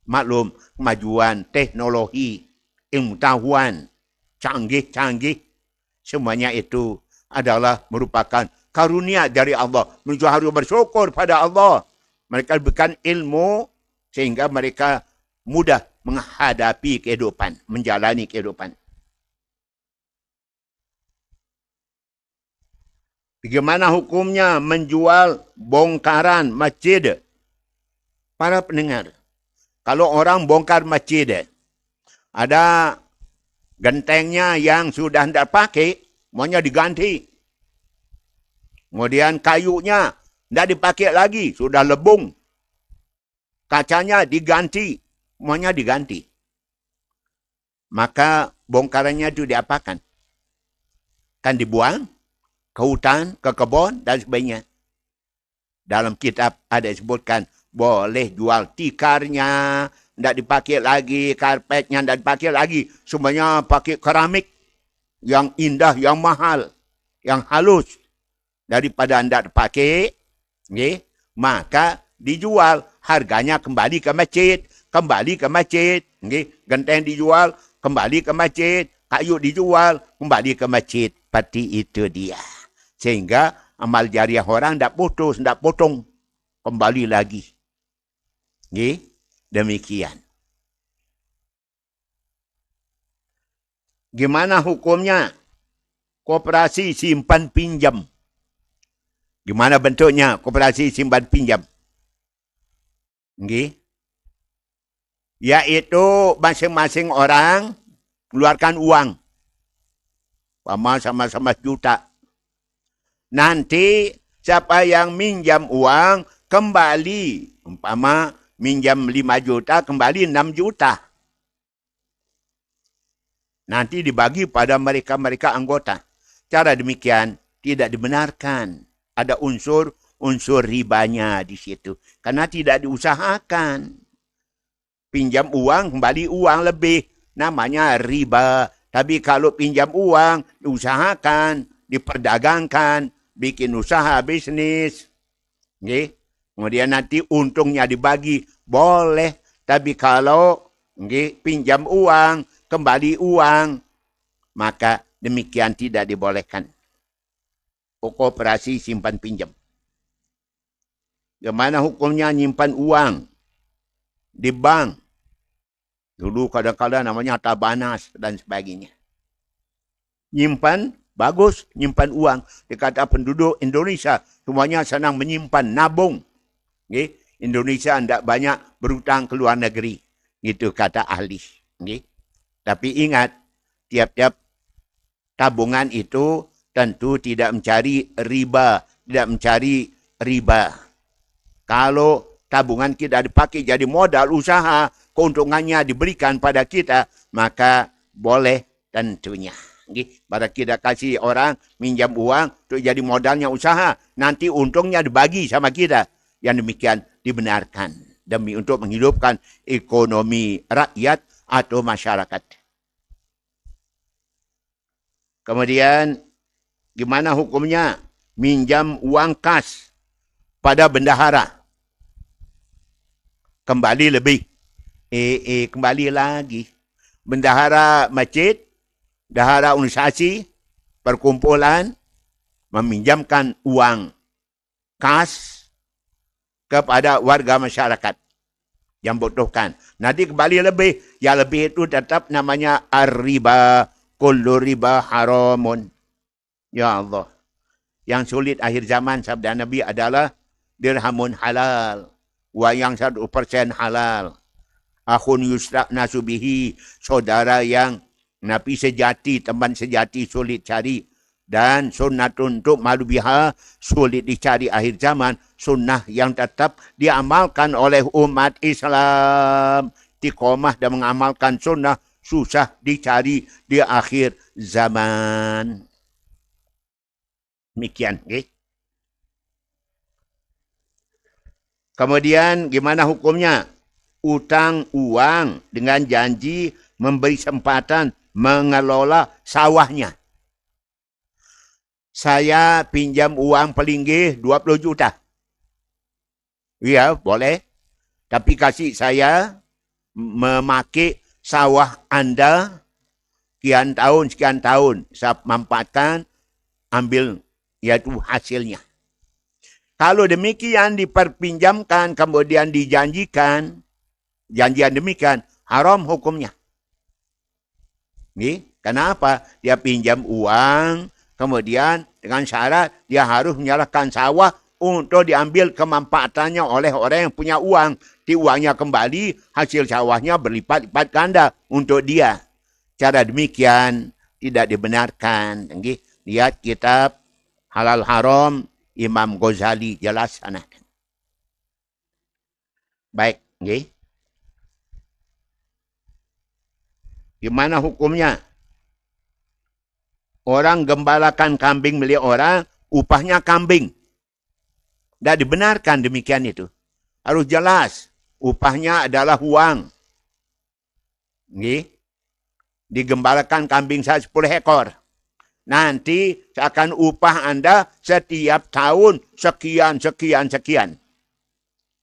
Maklum kemajuan teknologi, ilmu pengetahuan, canggih-canggih. Semuanya itu adalah merupakan karunia dari Allah. Menuju harus bersyukur pada Allah. Mereka diberikan ilmu sehingga mereka mudah menghadapi kehidupan, menjalani kehidupan. Bagaimana hukumnya menjual bongkaran masjid? Para pendengar, kalau orang bongkar masjid, ada gentengnya yang sudah tidak pakai, maunya diganti. Kemudian kayunya tidak dipakai lagi, sudah lebung. Kacanya diganti, maunya diganti. Maka bongkarannya itu diapakan? Kan dibuang ke hutan, ke kebun, dan sebagainya. Dalam kitab ada disebutkan, boleh jual tikarnya, tidak dipakai lagi, karpetnya tidak dipakai lagi. Semuanya pakai keramik yang indah, yang mahal, yang halus. Daripada tidak dipakai, maka dijual. Harganya kembali ke masjid. Kembali ke masjid. Genteng dijual, kembali ke masjid. Kayu dijual, kembali ke masjid. Seperti itu dia. Sehingga amal jariah orang tidak putus, tidak potong. Kembali lagi. Demikian. Gimana hukumnya Koperasi simpan pinjam. Gimana bentuknya koperasi simpan pinjam? Okay. Yaitu masing-masing orang keluarkan uang. Sama-sama juta. Nanti siapa yang minjam uang kembali. Umpama minjam 5 juta kembali 6 juta. Nanti dibagi pada mereka-mereka anggota. Cara demikian tidak dibenarkan. Ada unsur ribanya di situ. Karena tidak diusahakan. Pinjam uang kembali uang lebih. Namanya riba. Tapi kalau pinjam uang, diusahakan, diperdagangkan, bikin usaha bisnis. Okay? Kemudian nanti untungnya dibagi, boleh. Tapi kalau pinjam uang, kembali uang, maka demikian tidak dibolehkan. Koperasi simpan pinjam. Bagaimana hukumnya nyimpan uang di bank? Dulu kadang-kadang namanya tabanas dan sebagainya. Nyimpan, bagus, nyimpan uang. Dikata penduduk Indonesia, semuanya senang menyimpan, nabung. Okay? Indonesia tidak banyak berhutang ke luar negeri. Itu kata ahli. Okay? Tapi ingat, tiap-tiap tabungan itu tentu tidak mencari riba. Kalau tabungan kita dipakai jadi modal usaha, keuntungannya diberikan pada kita, maka boleh tentunya. Pada kita kasih orang minjam uang untuk jadi modalnya usaha, nanti untungnya dibagi sama kita. Yang demikian dibenarkan demi untuk menghidupkan ekonomi rakyat atau masyarakat. Kemudian, gimana hukumnya minjam uang kas pada bendahara? Kembali lebih. Kembali lagi. Bendahara masjid, bendahara organisasi, perkumpulan, meminjamkan uang kas kepada warga masyarakat yang butuhkan. Nanti kembali lebih. Yang lebih itu tetap namanya ar-riba. Kullu riba haramun. Ya Allah. Yang sulit akhir zaman sabda Nabi adalah dirhamun halal. Wa yang 1% halal. Akhun yusrak nasubihi, saudara yang nabi sejati, teman sejati sulit cari. Dan sunnatun untuk malu biha, sulit dicari akhir zaman. Sunnah yang tetap diamalkan oleh umat Islam. Istiqomah dan mengamalkan sunnah susah dicari di akhir zaman. Demikian. Okay? Kemudian gimana hukumnya? Utang uang dengan janji memberi kesempatan mengelola sawahnya. Saya pinjam uang pelinggi 20 juta. Ya, boleh. Tapi kasih saya memakai sawah Anda sekian tahun. Saya manfaatkan, ambil yaitu hasilnya. Kalau demikian diperpinjamkan, kemudian dijanjikan, janjian demikian, haram hukumnya. Kenapa? Dia pinjam uang, kemudian dengan syarat dia harus menyerahkan sawah untuk diambil kemanfaatannya oleh orang yang punya uang. Di uangnya kembali, hasil sawahnya berlipat-lipat ganda untuk dia. Cara demikian tidak dibenarkan. Lihat kitab Halal Haram, Imam Ghazali jelas sana. Baik. Gimana hukumnya? Orang gembalakan kambing milik orang, upahnya kambing. Tidak dibenarkan demikian itu. Harus jelas, upahnya adalah uang. Digembalakan kambing saya 10 ekor. Nanti akan upah Anda setiap tahun sekian.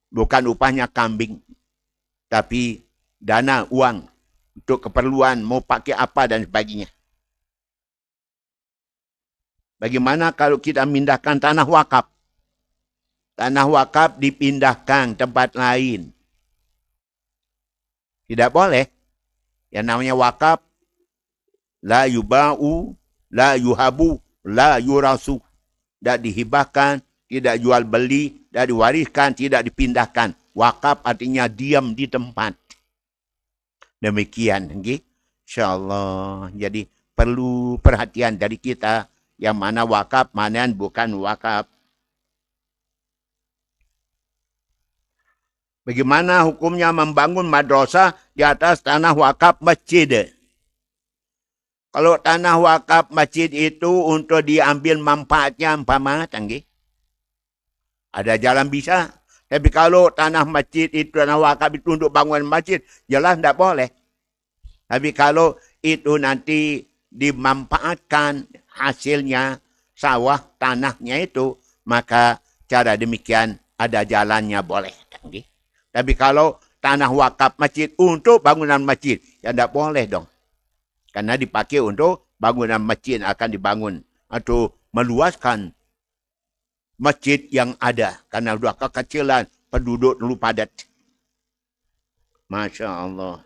Bukan upahnya kambing. Tapi dana uang untuk keperluan mau pakai apa dan sebagainya. Bagaimana kalau kita memindahkan tanah wakaf? Tanah wakaf dipindahkan tempat lain. Tidak boleh. Yang namanya wakaf, la yuba'u La yuhabu, la yurasu. Tidak dihibahkan, tidak jual beli, tidak diwariskan, tidak dipindahkan. Wakaf artinya diam di tempat. Demikian. Okay? InsyaAllah. Jadi perlu perhatian dari kita. Yang mana wakaf, mana yang bukan wakaf. Bagaimana hukumnya membangun madrasah di atas tanah wakaf masjid? Kalau tanah wakaf masjid itu untuk diambil manfaatnya, umpama, tanggi. Ada jalan bisa. Tapi kalau tanah masjid itu, tanah wakaf itu untuk bangun masjid, jelas tidak boleh. Tapi kalau itu nanti dimanfaatkan hasilnya, sawah, tanahnya itu, maka cara demikian ada jalannya boleh. Tanggi. Tapi kalau tanah wakaf masjid untuk bangunan masjid, ya tidak boleh dong. Karena dipakai untuk bangunan masjid akan dibangun. Atau meluaskan masjid yang ada. Karena sudah kekecilan, penduduk dulu padat. Masya Allah.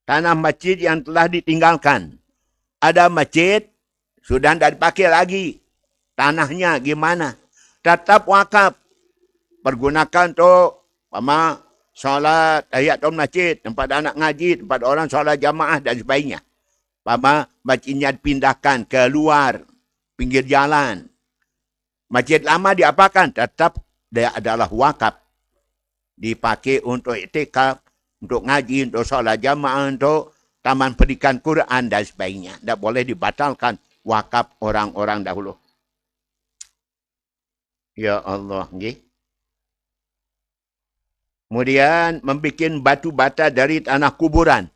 Tanah masjid yang telah ditinggalkan. Ada masjid, sudah tidak dipakai lagi. Tanahnya gimana? Tetap wakaf. Pergunakan untuk solat, tahiyatul masjid, tempat anak ngaji, tempat orang solat jamaah dan sebagainya. Masjidnya dipindahkan ke luar, pinggir jalan. Masjid lama diapakan? Tetap dia adalah wakaf. Dipakai untuk iktikaf, untuk ngaji, untuk solat jamaah, untuk taman pendidikan Quran dan sebagainya. Tidak boleh dibatalkan wakaf orang-orang dahulu. Ya Allah, nggih. Kemudian membuat batu bata dari tanah kuburan.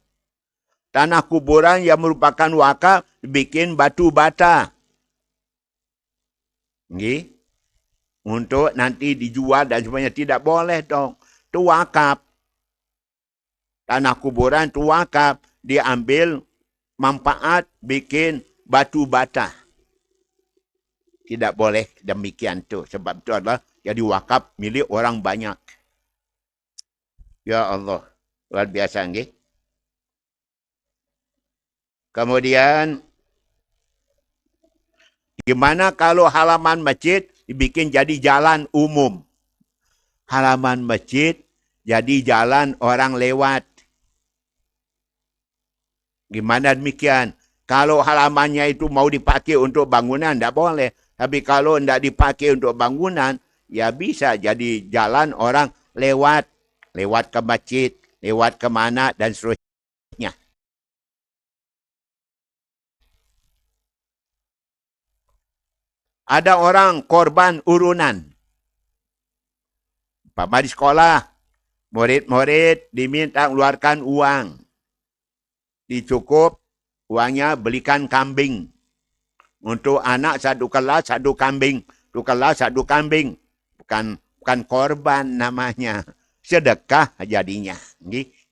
Tanah kuburan yang merupakan wakaf bikin batu bata. Okay? Untuk nanti dijual dan sebagainya. Tidak boleh dong. Itu wakaf. Tanah kuburan itu wakaf. Diambil manfaat bikin batu bata. Tidak boleh demikian tu. Sebab itu adalah jadi wakaf milik orang banyak. Ya Allah, luar biasa nggih. Kemudian gimana kalau halaman masjid dibikin jadi jalan umum? Halaman masjid jadi jalan orang lewat. Gimana demikian? Kalau halamannya itu mau dipakai untuk bangunan, tidak boleh. Tapi kalau tidak dipakai untuk bangunan, ya bisa jadi jalan orang lewat. Lewat ke masjid, lewat ke mana, dan seterusnya. Ada orang korban urunan. Di sekolah, murid-murid diminta mengeluarkan uang. Dicukup, uangnya belikan kambing. Untuk anak satu kelas, satu kambing. Satu kelas, satu kambing. Bukan korban namanya. Sedekah jadinya.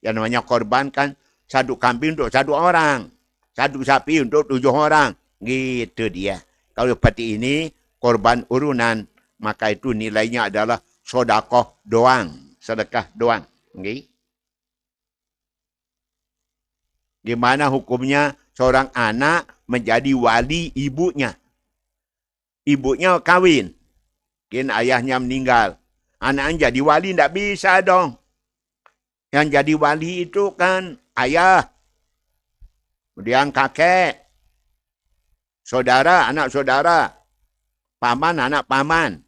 Yang namanya korban kan satu kambing untuk satu orang. Satu sapi untuk 7 orang. Gitu dia. Kalau seperti ini, korban urunan, maka itu nilainya adalah sodakoh doang. Sedekah doang. Gimana hukumnya seorang anak menjadi wali ibunya? Ibunya kawin. Mungkin ayahnya meninggal. Anak jadi wali tidak bisa dong. Yang jadi wali itu kan ayah. Kemudian kakek. Saudara, anak saudara. Paman, anak paman.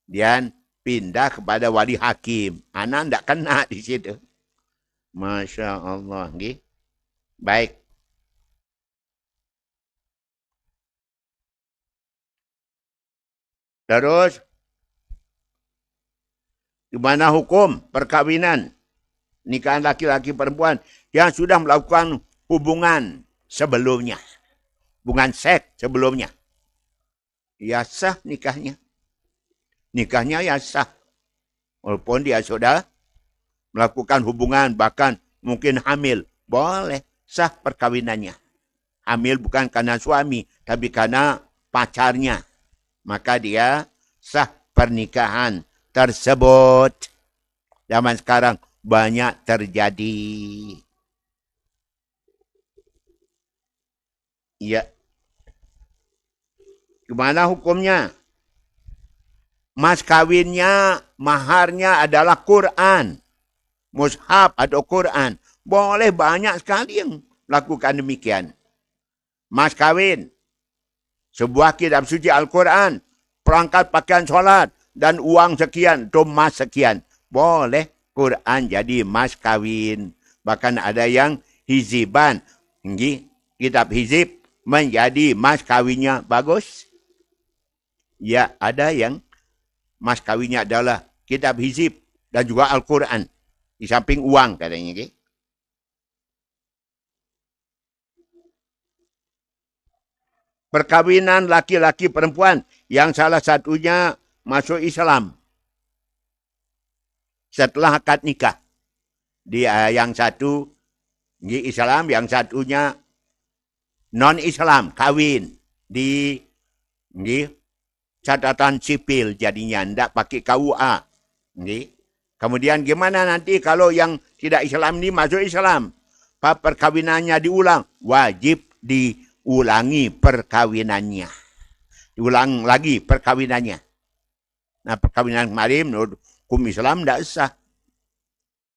Dan pindah kepada wali hakim. Anak tidak kena di situ. Masya Allah. Baik. Terus. Gimana hukum perkawinan, nikahan laki-laki perempuan yang sudah melakukan hubungan sebelumnya. Hubungan seks sebelumnya. Ya sah nikahnya. Nikahnya ya sah. Walaupun dia sudah melakukan hubungan, bahkan mungkin hamil. Boleh sah perkawinannya. Hamil bukan karena suami, tapi karena pacarnya. Maka dia sah pernikahan tersebut. Zaman sekarang banyak terjadi. Ya. Gimana hukumnya? Mas kawinnya, maharnya adalah Quran. Mushaf atau Quran. Boleh banyak sekali yang melakukan demikian. Mas kawin, sebuah kitab suci Al-Quran, perangkat pakaian solat, dan uang sekian, atau mas sekian. Boleh Quran jadi mas kawin. Bahkan ada yang hiziban. Kitab hizib menjadi mas kawinnya. Bagus. Ya, ada yang mas kawinnya adalah kitab hizib dan juga Al-Quran. Di samping uang katanya. Okay? Perkawinan laki-laki perempuan yang salah satunya masuk Islam. Setelah akad nikah. Dia yang satu Islam, yang satunya non-Islam, kawin. Di catatan sipil jadinya, tidak pakai KUA. Kemudian gimana nanti kalau yang tidak Islam ini masuk Islam? Perkawinannya diulang. Wajib diulangi perkawinannya. Diulang lagi perkawinannya. Nah, perkawinan kemarin menurut hukum Islam tidak sah.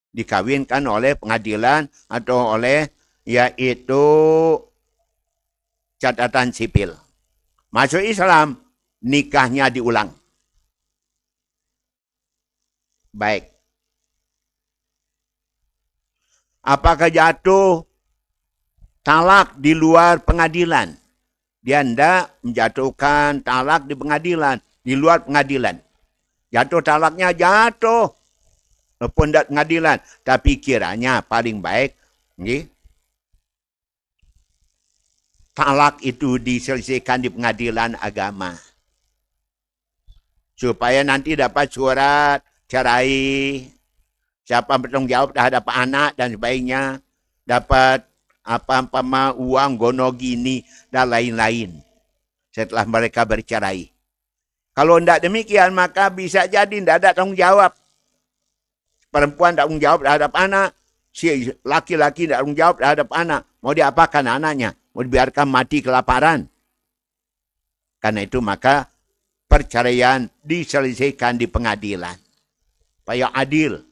Dikawinkan oleh pengadilan atau oleh yaitu catatan sipil. Masuk Islam, nikahnya diulang. Baik. Apakah jatuh talak di luar pengadilan? Dia hendak menjatuhkan talak di pengadilan, di luar pengadilan. Jatuh talaknya jatuh. Walaupun tidak pengadilan. Tapi kiranya paling baik. Talak itu diselesaikan di pengadilan agama. Supaya nanti dapat surat cerai. Siapa bertanggung jawab terhadap anak dan sebagainya. Dapat apa-apa uang gono gini dan lain-lain. Setelah mereka bercerai. Kalau tidak demikian maka bisa jadi tidak ada tanggung jawab. Perempuan tak tanggung jawab terhadap anak. Si laki-laki tak tanggung jawab terhadap anak. Mau diapakan anaknya? Mau dibiarkan mati kelaparan? Karena itu maka perceraian diselesaikan di pengadilan. Supaya adil.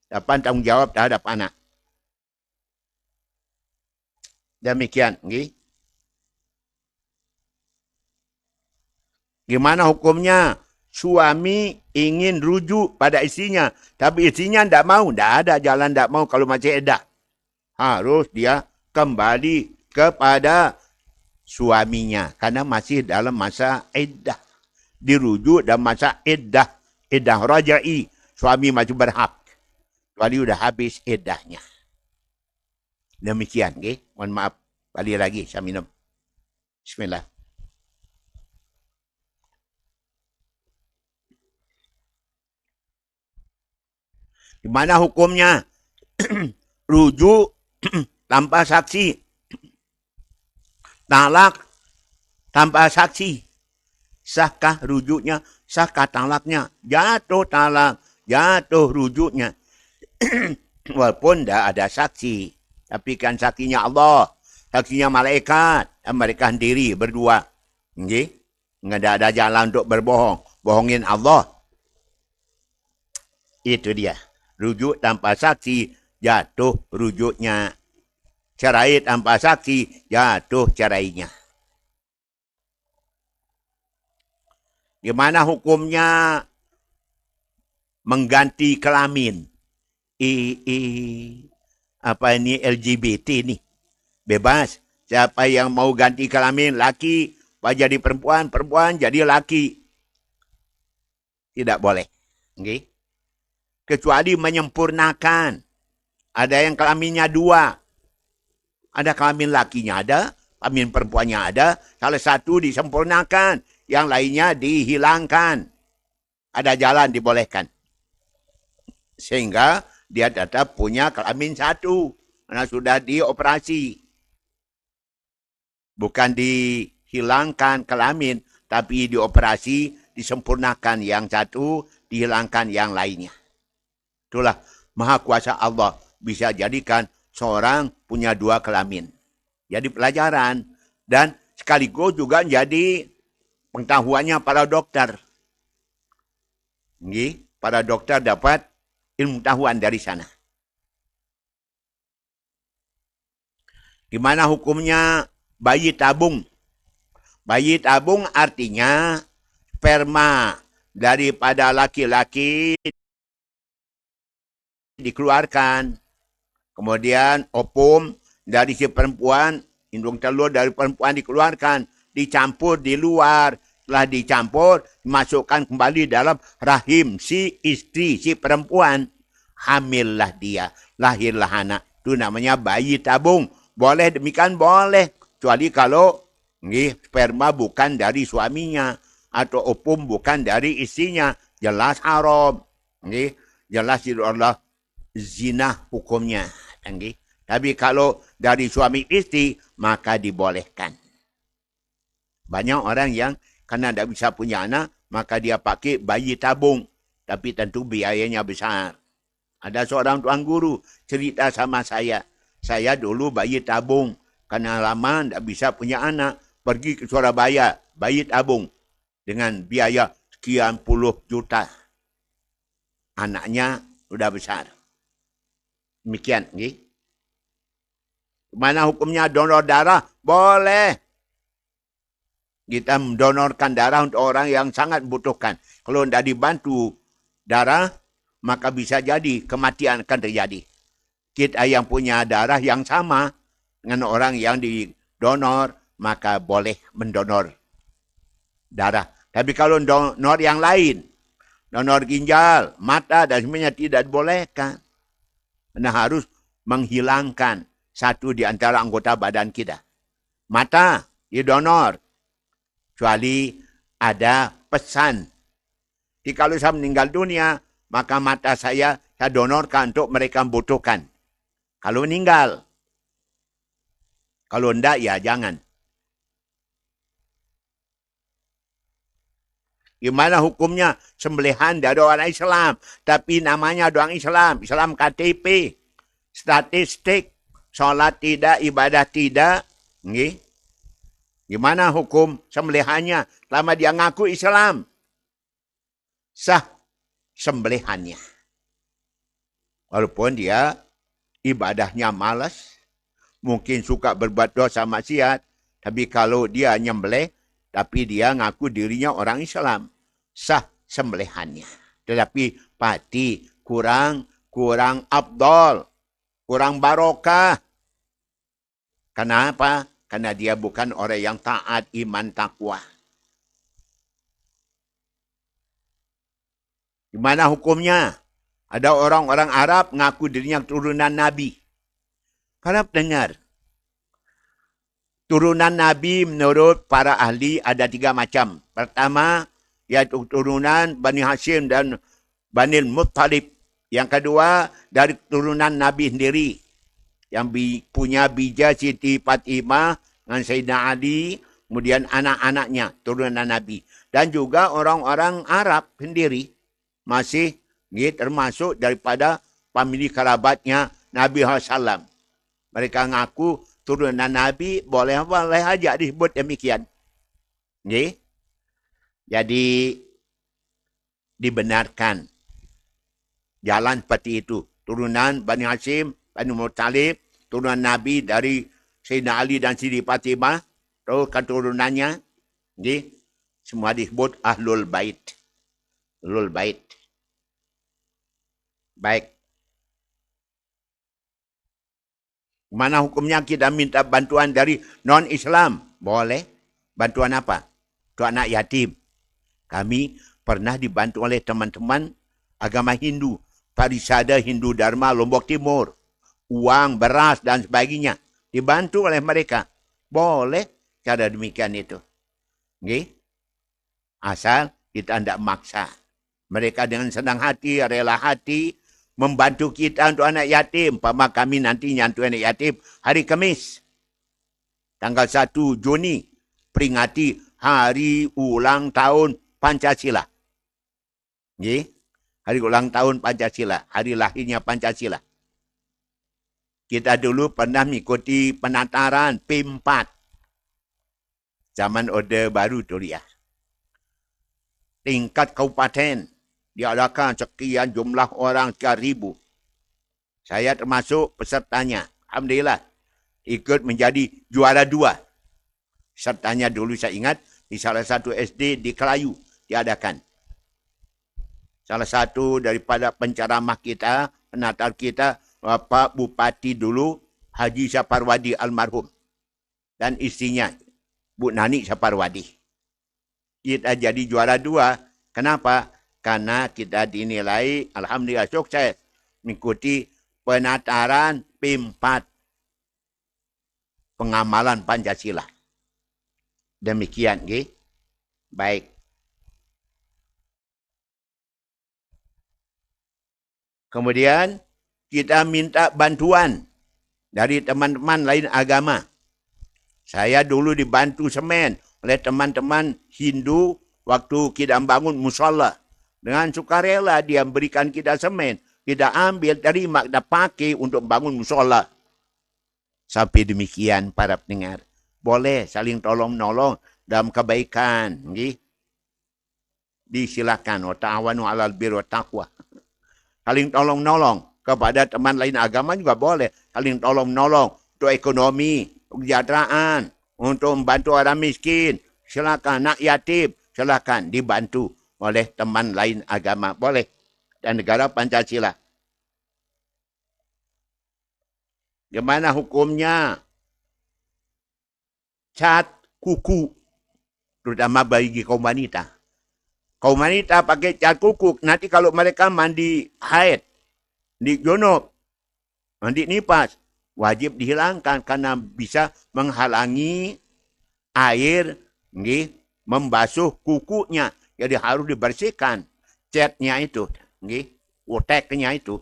Dapat tanggung jawab terhadap anak. Demikian. Gimana hukumnya? Suami ingin rujuk pada istrinya. Tapi istrinya tidak mau. Tidak ada jalan tidak mau kalau masih iddah. Harus dia kembali kepada suaminya. Karena masih dalam masa iddah. Dirujuk dalam masa iddah. Iddah raja'i. Suami masih berhak. Kecuali sudah habis iddahnya. Demikian. Okay? Mohon maaf. Balik lagi saya minum. Bismillah. Gimana hukumnya? Rujuk tanpa saksi. Talak tanpa saksi. Sahkah rujuknya? Sahkah talaknya? Jatuh talak. Jatuh rujuknya. Walaupun tidak ada saksi. Tapi kan saksinya Allah. Saksinya malaikat. Dan mereka sendiri berdua. Tidak ada jalan untuk berbohong. Bohongin Allah. Itu dia. Rujuk tanpa saksi, jatuh rujuknya. Cerai tanpa saksi, jatuh cerainya. Gimana hukumnya mengganti kelamin? Apa ini LGBT ini? Bebas. Siapa yang mau ganti kelamin, laki, jadi perempuan, perempuan jadi laki. Tidak boleh. Okay? Kecuali menyempurnakan. Ada yang kelaminnya 2. Ada kelamin lakinya ada, kelamin perempuannya ada. Salah satu disempurnakan, yang lainnya dihilangkan. Ada jalan dibolehkan. Sehingga dia tetap punya kelamin 1. Karena sudah dioperasi. Bukan dihilangkan kelamin, tapi dioperasi, disempurnakan yang 1, dihilangkan yang lainnya. Itulah maha kuasa Allah bisa jadikan seorang punya 2 kelamin. Jadi pelajaran Dan sekaligus juga jadi pengetahuannya para dokter. Para dokter dapat ilmu pengetahuan dari sana. Gimana hukumnya bayi tabung? Bayi tabung artinya sperma daripada laki-laki dikeluarkan. Kemudian opum dari si perempuan, indung telur dari perempuan dikeluarkan. Dicampur di luar. Setelah dicampur, dimasukkan kembali dalam rahim si istri, si perempuan. Hamillah dia. Lahirlah anak. Itu namanya bayi tabung. Boleh demikian? Boleh. Kecuali kalau sperma bukan dari suaminya. Atau opum bukan dari istrinya. Jelas haram. Jelas Allah zina hukumnya. Tapi kalau dari suami istri, maka dibolehkan. Banyak orang yang karena tidak bisa punya anak, maka dia pakai bayi tabung. Tapi tentu biayanya besar. Ada seorang tuan guru cerita sama saya. Saya dulu bayi tabung. Karena lama tidak bisa punya anak. Pergi ke Surabaya, bayi tabung. Dengan biaya sekian puluh juta. Anaknya sudah besar. Demikian. Mana hukumnya donor darah? Boleh. Kita mendonorkan darah untuk orang yang sangat membutuhkan. Kalau tidak dibantu darah, maka bisa jadi kematian akan terjadi. Kita yang punya darah yang sama dengan orang yang didonor, maka boleh mendonor darah. Tapi kalau donor yang lain, donor ginjal, mata dan sebagainya tidak dibolehkan. Karena harus menghilangkan satu di antara anggota badan kita. Mata didonor. Kecuali ada pesan. Jadi kalau saya meninggal dunia, maka mata saya donorkan untuk mereka membutuhkan. Kalau meninggal. Kalau enggak, ya jangan. Gimana hukumnya sembelihan dari orang Islam. Tapi namanya orang Islam. Islam KTP. Statistik. Sholat tidak, ibadah tidak. Gimana hukum sembelihannya selama dia ngaku Islam? Sah sembelihannya. Walaupun dia ibadahnya malas, mungkin suka berbuat dosa maksiat, tapi kalau dia nyembelih, tapi dia ngaku dirinya orang Islam, sah sembelihannya. Tetapi pasti kurang afdol, kurang barokah. Kenapa? Karena dia bukan orang yang taat, iman, takwa. Gimana hukumnya? Ada orang-orang Arab ngaku dirinya turunan Nabi. Para pendengar, turunan Nabi menurut para ahli ada 3 macam. Pertama, yaitu turunan Bani Hashim dan Bani Muttalib. Yang kedua, dari turunan Nabi sendiri. Yang punya bija Siti Fatimah dengan Sayyidina Ali, kemudian anak-anaknya, turunan Nabi. Dan juga orang-orang Arab sendiri masih termasuk daripada famili kerabatnya Nabi SAW. Mereka ngaku turunan Nabi, boleh aja disebut demikian. Jadi dibenarkan jalan seperti itu. Turunan Bani Hashim, Bani Muttalib, turunan Nabi dari Sayyidina Ali dan Siti Fatimah, terus keturunannya, semua disebut Ahlul Bait. Ahlul Bait. Baik. Mana hukumnya kita minta bantuan dari non-Islam? Boleh. Bantuan apa? Untuk anak yatim. Kami pernah dibantu oleh teman-teman agama Hindu. Parisada Hindu Dharma Lombok Timur. Uang, beras, dan sebagainya. Dibantu oleh mereka. Boleh cara demikian itu. Asal kita tidak maksa. Mereka dengan senang hati, rela hati, membantu kita untuk anak yatim. Pama kami nanti nyantu anak yatim hari Kamis. Tanggal 1 Juni. Peringati hari ulang tahun Pancasila. Hari ulang tahun Pancasila. Hari lahirnya Pancasila. Kita dulu pernah mengikuti penataran P4. Zaman Orde Baru tu dia. Tingkat kabupaten diadakan sekian jumlah orang, sekian ribu. Saya termasuk pesertanya. Alhamdulillah. Ikut menjadi juara 2. Sertanya dulu saya ingat di salah satu SD di Kelayu diadakan. Salah satu daripada penceramah kita, penatar kita, Bapak Bupati dulu, Haji Saparwadi almarhum. Dan istrinya, Bu Nani Saparwadi. Kita jadi juara 2. Kenapa? Karena kita dinilai, alhamdulillah sukses, mengikuti penataran P4 pengamalan Pancasila. Demikian, okay? Baik. Kemudian kita minta bantuan dari teman-teman lain agama. Saya dulu dibantu semen oleh teman-teman Hindu waktu kita bangun mushola. Dengan sukarela dia berikan kita semen. Kita ambil, terima, kita pakai untuk bangun mushola. Sampai demikian para pendengar. Boleh saling tolong-menolong dalam kebaikan. Okay? Disilakan. Wa ta'awanu 'alal birri wat taqwa. Saling tolong-menolong kepada teman lain agama juga boleh. Saling tolong-menolong untuk ekonomi, kesejahteraan, untuk membantu orang miskin. Silakan. Nak yatim, silakan dibantu oleh teman lain agama. Boleh. Dan negara Pancasila. Gimana hukumnya? Cat kuku. Terutama bagi kaum wanita. Kaum wanita pakai cat kuku. Nanti kalau mereka mandi haid, di junub, mandi nifas, wajib dihilangkan karena bisa menghalangi air membasuh kukunya. Jadi harus dibersihkan catnya itu. Uteknya itu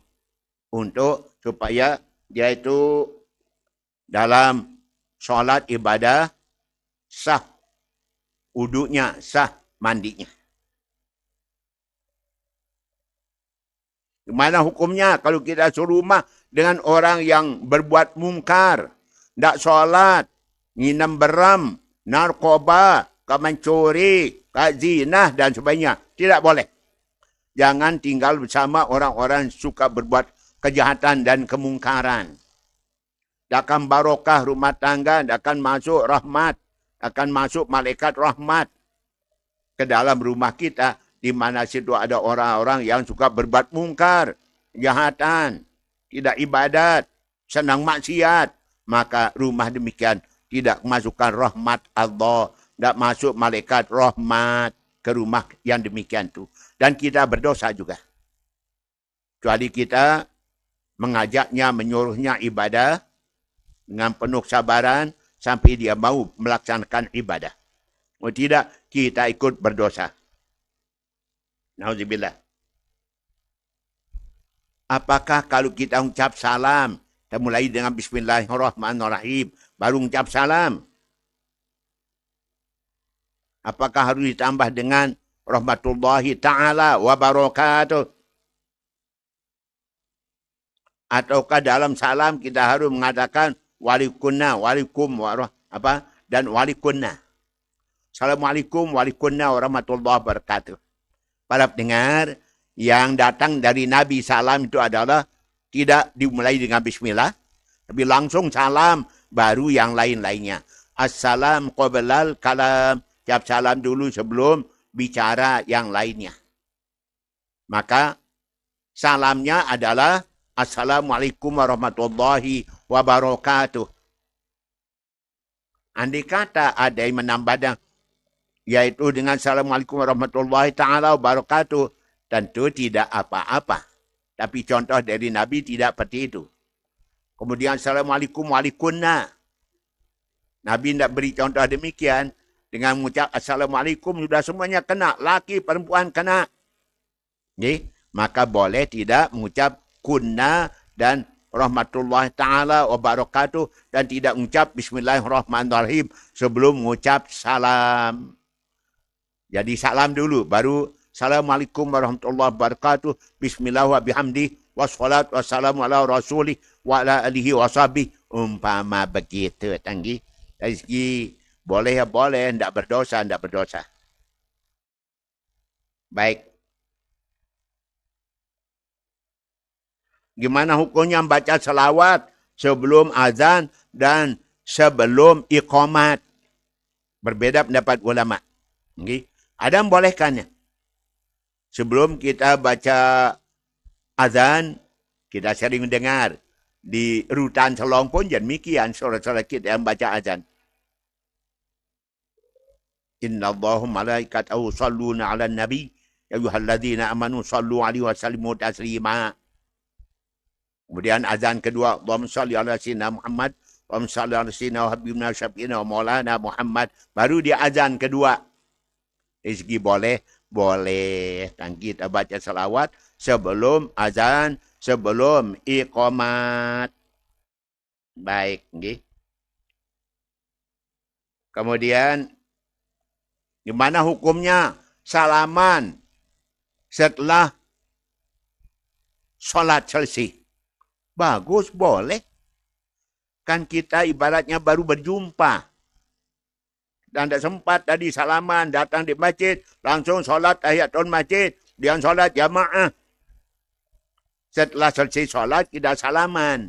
untuk supaya dia itu dalam sholat ibadah sah, wudunya sah, mandinya. Gimana hukumnya kalau kita serumah dengan orang yang berbuat mungkar, tidak sholat, nginam beram, narkoba, mencuri, zina dan sebagainya? Tidak boleh. Jangan tinggal bersama orang-orang yang suka berbuat kejahatan dan kemungkaran. Tak akan barokah rumah tangga, tak akan masuk rahmat, akan masuk malaikat rahmat ke dalam rumah kita, di mana situ ada orang-orang yang suka berbuat mungkar, kejahatan, tidak ibadat, senang maksiat. Maka rumah demikian tidak masukkan rahmat Allah, tidak masuk malaikat rahmat ke rumah yang demikian itu. Dan kita berdosa juga. Kecuali kita mengajaknya, menyuruhnya ibadah dengan penuh sabaran sampai dia mau melaksanakan ibadah. Kalau tidak, kita ikut berdosa. Nauzubillah. Apakah kalau kita ucap salam, kita mulai dengan Bismillahirrahmanirrahim, baru ucap salam? Apakah harus ditambah dengan rahmatullahi ta'ala wa barakatuh? Ataukah dalam salam kita harus mengatakan walikunna, walikum, dan walikunna. Assalamualaikum walikunna warahmatullahi wabarakatuh. Para pendengar, yang datang dari Nabi salam itu adalah tidak dimulai dengan bismillah, tapi langsung salam, baru yang lain-lainnya. Assalam qablal kalam. Jawab salam dulu sebelum bicara yang lainnya. Maka salamnya adalah Assalamualaikum warahmatullahi wabarakatuh. Andai kata ada yang menambahnya, yaitu dengan Assalamualaikum warahmatullahi ta'ala wabarakatuh, tentu tidak apa-apa. Tapi contoh dari Nabi tidak seperti itu. Kemudian Assalamualaikum walikunna. Nabi tidak beri contoh demikian. Dengan mengucap Assalamualaikum sudah semuanya kena. Laki, perempuan kena. Maka boleh tidak mengucap kunna dan rahmatullahi ta'ala wabarakatuh. Dan tidak mengucap Bismillahirrahmanirrahim sebelum mengucap salam. Jadi salam dulu. Baru Assalamualaikum warahmatullahi wabarakatuh. Bismillah wa bihamdih. Wassalatu wassalamu ala rasulih wa ala alihi wa sahbihi. Umpama begitu. Tanggi. Dari segi Boleh ya boleh, tidak berdosa, tidak berdosa. Baik. Gimana hukumnya baca selawat sebelum azan dan sebelum iqamat? Berbeda pendapat ulama. Okay. Ada yang bolehkannya. Sebelum kita baca azan, kita sering dengar di rutan Selong pun demikian suara-suara kita yang baca azan. Inna Allahu malaikatahu salluna ala nabi ya ayyuhalladzina amanu sallu alaihi wa sallimu taslima. Kemudian azan kedua, Allahumma shalli ala sayyidina Muhammad, Allahumma shalli ala sayyidina wa habibina syafi'ina wa maulana Muhammad. Baru dia azan kedua. Dari segi boleh, boleh. Dan kita baca salawat sebelum azan, sebelum iqamat. Baik. Okay. Kemudian, gimana hukumnya salaman setelah sholat selesai? Bagus, boleh. Kan kita ibaratnya baru berjumpa. Dan tidak sempat tadi salaman, datang di masjid, langsung sholat tahiyatul masjid, dia sholat jamaah. Setelah selesai sholat, kita salaman.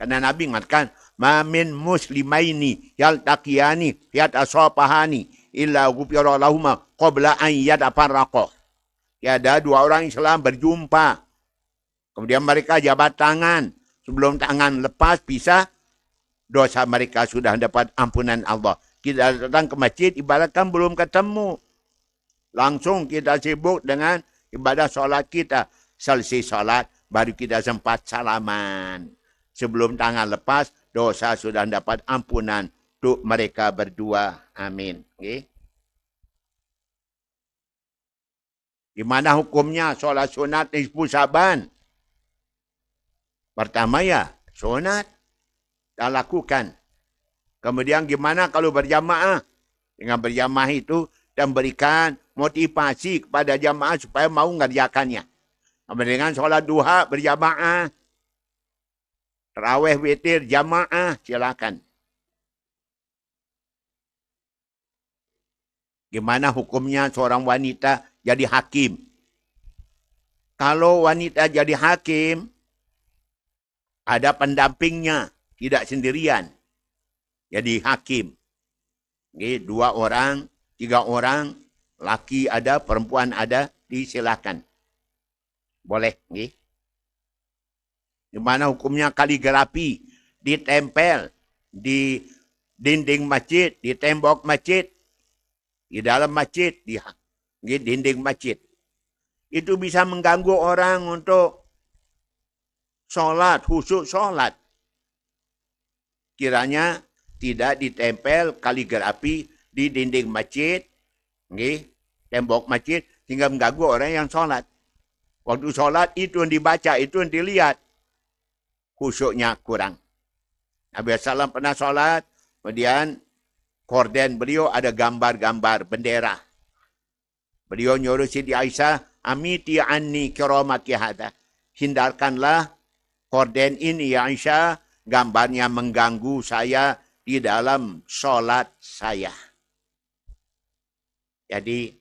Karena Nabi mengatakan, ma min muslimaini yaltaqiyani yatasafahani illa ghufira lahuma qabla an yatafarraqa. Ada dua orang Islam berjumpa. Kemudian mereka jabat tangan. Sebelum tangan lepas, pisah, dosa mereka sudah dapat ampunan Allah. Kita datang ke masjid, ibaratkan belum ketemu. Langsung kita sibuk dengan ibadah sholat kita. Selesai sholat, baru kita sempat salaman. Sebelum tangan lepas, dosa sudah dapat ampunan untuk mereka berdua. Amin. Okay. Di mana hukumnya sholat sunat nisfu Syaban? Pertama ya, sunat. Kita lakukan. Kemudian gimana kalau berjamaah? Dengan berjamaah itu dan berikan motivasi kepada jamaah supaya mau mengerjakannya. Dengan sholat duha berjamaah. Tarawih witir jamaah, silakan. Gimana hukumnya seorang wanita jadi hakim? Kalau wanita jadi hakim, ada pendampingnya, tidak sendirian. Jadi hakim. Okay, 2 orang, 3 orang, laki ada, perempuan ada, disilakan. Boleh. Okay. Gimana hukumnya kaligrafi? Ditempel di dinding masjid, di tembok masjid, di dalam masjid, di dinding masjid. Itu bisa mengganggu orang untuk sholat, khusyuk sholat. Kiranya tidak ditempel kaligrafi di dinding masjid, tembok masjid, sehingga mengganggu orang yang sholat. Waktu sholat itu yang dibaca, itu yang dilihat. Khusyuknya kurang. Nabi SAW pernah sholat, kemudian korden beliau ada gambar-gambar bendera. Beliau nyuruh Siti Aisyah, amiti anni kiramaki hada. Hindarkanlah korden ini ya Aisyah, gambarnya mengganggu saya di dalam sholat saya. Jadi,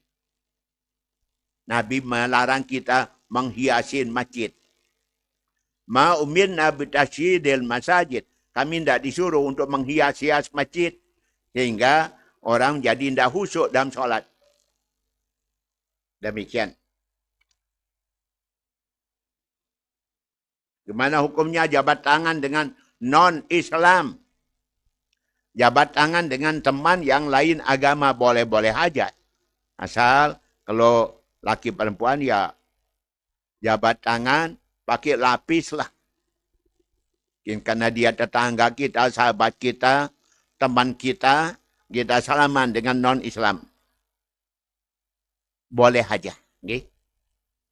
Nabi melarang kita menghiasin masjid. Ma umirna bitasyidil masajid. Kami tidak disuruh untuk menghias-hias masjid. Sehingga orang jadi tidak khusyuk dalam sholat. Demikian. Gimana hukumnya jabat tangan dengan non-Islam? Jabat tangan dengan teman yang lain agama boleh-boleh aja. Asal kalau laki perempuan ya jabat tangan pakai lapis lah. Karena dia tetangga kita, sahabat kita, teman kita, kita salaman dengan non-Islam. Boleh aja. Okay?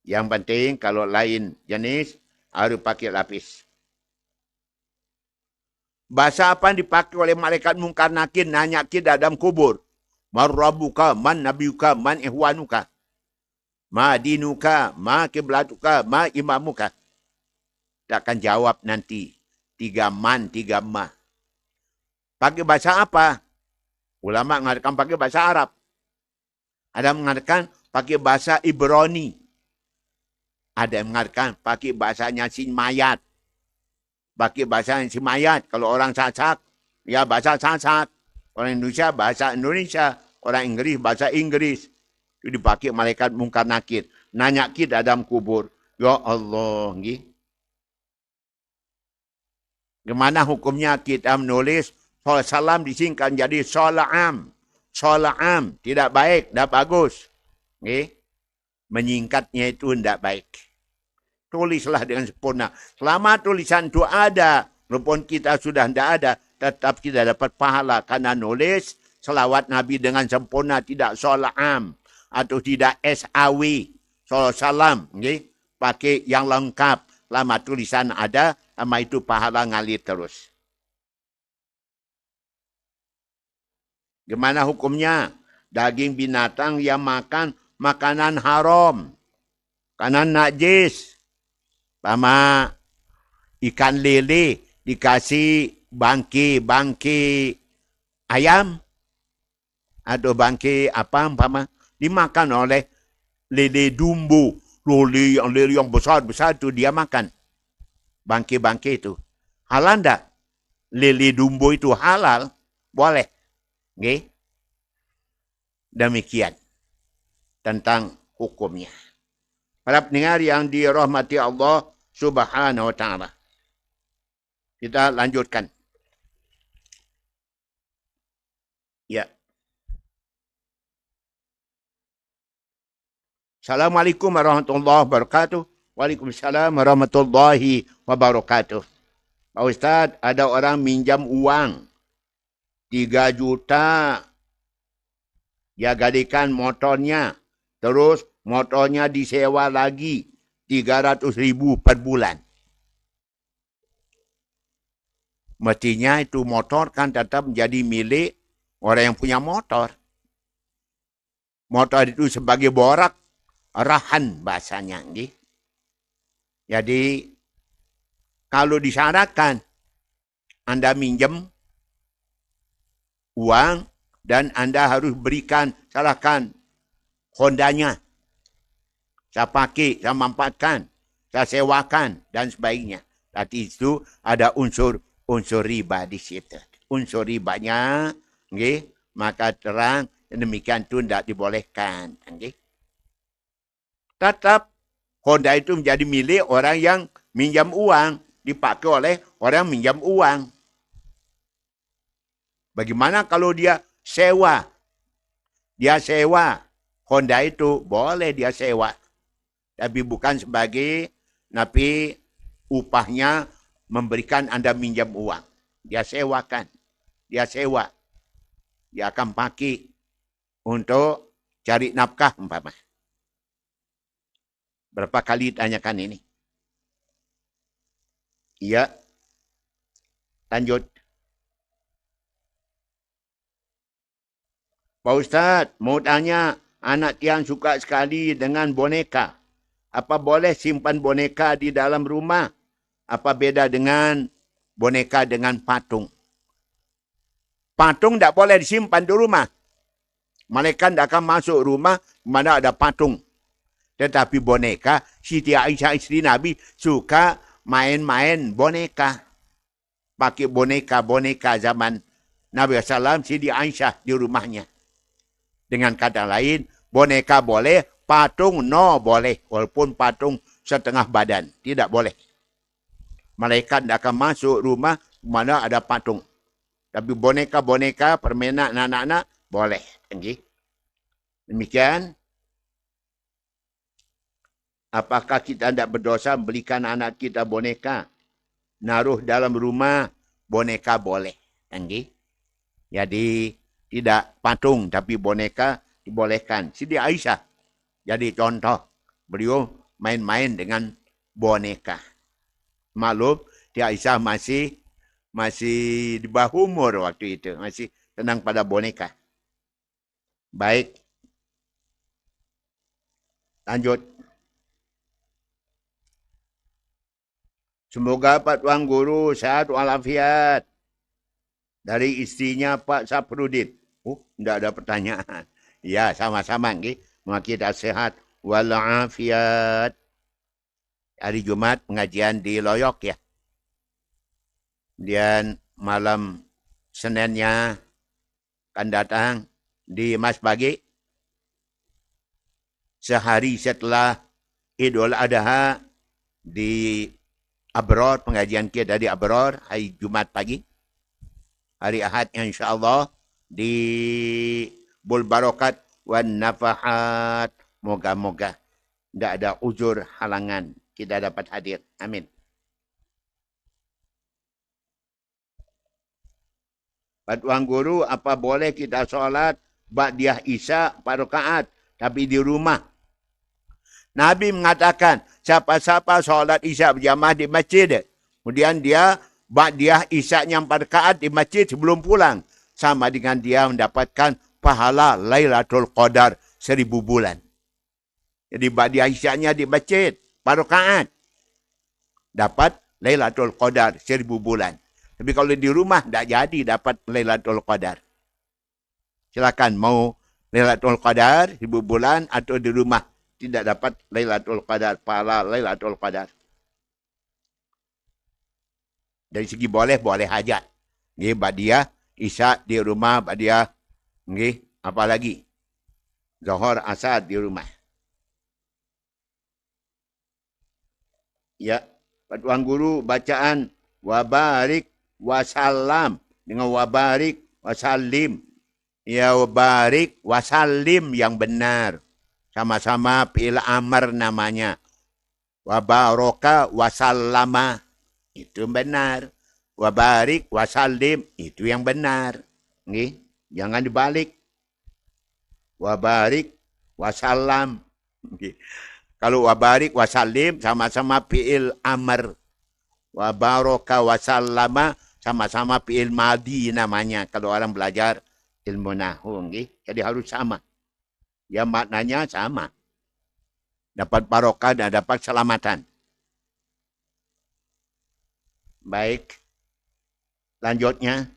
Yang penting kalau lain jenis, harus pakai lapis. Bahasa apa yang dipakai oleh malaikat mungkar nakir nanya kita dalam kubur? Man rabbuka, man nabiyuka, man ihwanuka. Ma dinuka, ma kiblatuka, ma imamuka. Kita akan jawab nanti. 3 man, 3 ma. Pakai bahasa apa? Ulama mengatakan pakai bahasa Arab. Ada yang mengatakan pakai bahasa Ibrani. Ada yang mengatakan pakai bahasanya si mayat. Pakai bahasa si mayat. Kalau orang Sasak, ya bahasa Sasak. Orang Indonesia, bahasa Indonesia. Orang Inggris, bahasa Inggris. Itu dipakai malaikat mungkar nakir. Nanya kita dalam kubur. Ya Allah. Gimana hukumnya kita menulis salam disingkat jadi salam. Salam. Tidak baik, tidak bagus. Menyingkatnya itu tidak baik. Tulislah dengan sempurna. Selama tulisan itu ada, walaupun kita sudah tidak ada, tetap kita dapat pahala. Karena nulis selawat Nabi dengan sempurna, tidak salam. Atau tidak SAW. Salam. Pakai yang lengkap. Lama tulisan ada, lama itu pahala ngalir terus. Gimana hukumnya? Daging binatang yang makan makanan haram. Makanan najis. Sama ikan lele dikasih bangkai ayam. Atau bangkai apa umpama. Dimakan oleh lele dumbo. Lele yang besar-besar itu dia makan. Bangkai itu. Halal enggak? Lele dumbo itu halal? Boleh. Okay? Demikian tentang hukumnya. Para pendengar yang dirahmati Allah Subhanahu wa taala. Kita lanjutkan. Ya. Assalamualaikum warahmatullahi wabarakatuh. Waalaikumsalam warahmatullahi wabarakatuh. Pak Ustaz, ada orang minjam uang 3 juta. Dia gadikan motornya. Terus motornya disewa lagi 300.000 per bulan. Mestinya itu motor kan tetap menjadi milik orang yang punya motor. Motor itu sebagai borak, rahan bahasanya. Jadi kalau disyaratkan Anda minjem uang dan Anda harus berikan, salahkan Hondanya. Saya pakai, saya manfaatkan, saya sewakan dan sebagainya. Tapi itu ada unsur riba di situ. Unsur ribanya, maka terang demikian itu tidak dibolehkan. Tetap Honda itu menjadi milik orang yang minjam uang, dipakai oleh orang yang minjam uang. Bagaimana kalau dia sewa? Dia sewa Honda itu, boleh dia sewa. Tapi bukan sebagai, tapi upahnya memberikan Anda minjam uang. Dia sewakan. Dia sewa. Dia akan pakai untuk cari nafkah umpama. Berapa kali tanyakan ini? Iya. Lanjut. Pak Ustaz, mau tanya, anak tiang suka sekali dengan boneka. Apa boleh simpan boneka di dalam rumah? Apa beda dengan boneka dengan patung? Patung tidak boleh disimpan di rumah. Malaikat tidak akan masuk rumah mana ada patung. Tetapi boneka, Siti Aisyah istri Nabi suka main-main boneka. Pakai boneka zaman Nabi SAW, Siti Aisyah di rumahnya. Dengan kata lain, boneka boleh, patung no boleh. Walaupun patung setengah badan, tidak boleh. Malaikat tidak akan masuk rumah mana ada patung. Tapi boneka-boneka, permainan anak-anak, boleh. Demikian. Apakah kita tidak berdosa belikan anak kita boneka? Naruh dalam rumah, boneka boleh. Jadi, tidak patung, tapi boneka dibolehkan. Siti Aisyah. Jadi contoh, beliau main-main dengan boneka. Maklum, Siti Aisyah masih di bawah umur waktu itu. Masih tenang pada boneka. Baik. Lanjut. Semoga Pak Tuan Guru sehat walafiat. Dari istrinya Pak Saprudin. Oh, tidak ada pertanyaan. Ya, sama-sama nggih. Moga kita sehat walafiat. Hari Jumat pengajian di Loyok ya. Dan malam Seninnya akan datang di Mas Bagi. Sehari setelah Idul Adha di Abror, pengajian kita di Abror, hari Jumat pagi. Hari Ahad insyaAllah di Bul Barokat wan Nafahat. Moga-moga tidak ada uzur halangan kita dapat hadir. Amin. Tuan Guru, apa boleh kita solat Ba'diyah Isya 4 rakaat tapi di rumah? Nabi mengatakan, siapa-siapa solat Isya berjamaah di masjid, kemudian dia Ba'diyah Isya-nya 4 rakaat di masjid sebelum pulang, sama dengan dia mendapatkan pahala Lailatul Qadar 1000 bulan. Jadi Ba'diyah Isya-nya di masjid 4 rakaat dapat Lailatul Qadar 1000 bulan. Tapi kalau di rumah tak jadi dapat Lailatul Qadar. Silakan mau Lailatul Qadar 1000 bulan atau di rumah tidak dapat Lailatul Qadar, pahala Lailatul Qadar. Dari segi boleh aja. Nggih, Ba'diyah Isya di rumah, Ba'diyah nggih, apa lagi? Zuhur, Asar di rumah. Ya, Tuan Guru bacaan wabarik wasallam dengan wabarik wasallim. Ya, wabarik wasallim yang benar. Sama-sama fi'il amr namanya. Wabaraka wasallama. Itu benar. Wabarik wasallim. Itu yang benar. Nih, jangan dibalik. Wabarik wasallam. Kalau wabarik wasallim sama-sama fi'il amr. Wabaraka wasallama sama-sama fi'il madi namanya. Kalau orang belajar ilmu nahwu. Jadi harus sama. Ya maknanya sama. Dapat barokah dan dapat keselamatan. Baik. Lanjutnya.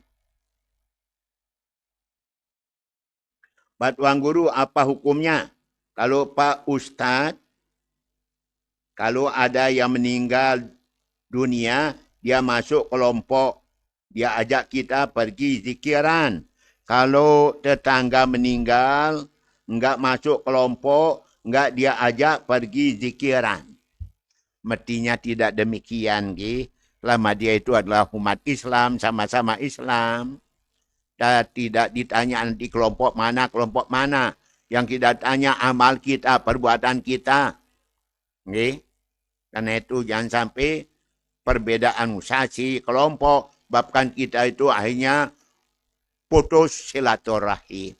Pak Tuan Guru, apa hukumnya? Kalau Pak Ustadz, kalau ada yang meninggal dunia, dia masuk kelompok. Dia ajak kita pergi zikiran. Kalau tetangga meninggal, enggak masuk kelompok, enggak dia ajak pergi zikiran. Mestinya tidak demikian. Selama dia itu adalah umat Islam, sama-sama Islam. Dan tidak ditanya nanti kelompok mana. Yang kita tanya amal kita, perbuatan kita. Karena itu jangan sampai perbedaan musasi kelompok, bahkan kita itu akhirnya putus silaturahim.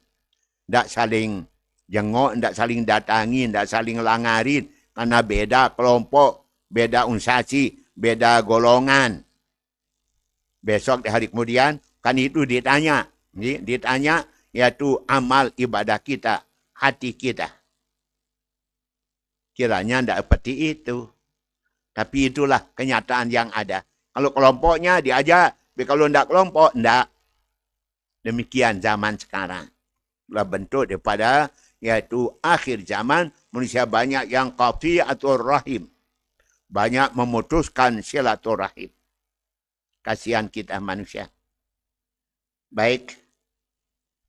Tidak saling jenguk, tidak saling datangi, tidak saling langarin. Karena beda kelompok, beda unsasi, beda golongan. Besok di hari kemudian, kan itu ditanya. Ditanya, yaitu amal ibadah kita, hati kita. Kiranya tidak seperti itu. Tapi itulah kenyataan yang ada. Kalau kelompoknya diajak, tapi kalau tidak kelompok, tidak. Demikian zaman sekarang. Bentuk daripada yaitu akhir zaman manusia banyak yang qati'atur rahim. Banyak memutuskan silaturahim. Kasihan kita manusia. Baik.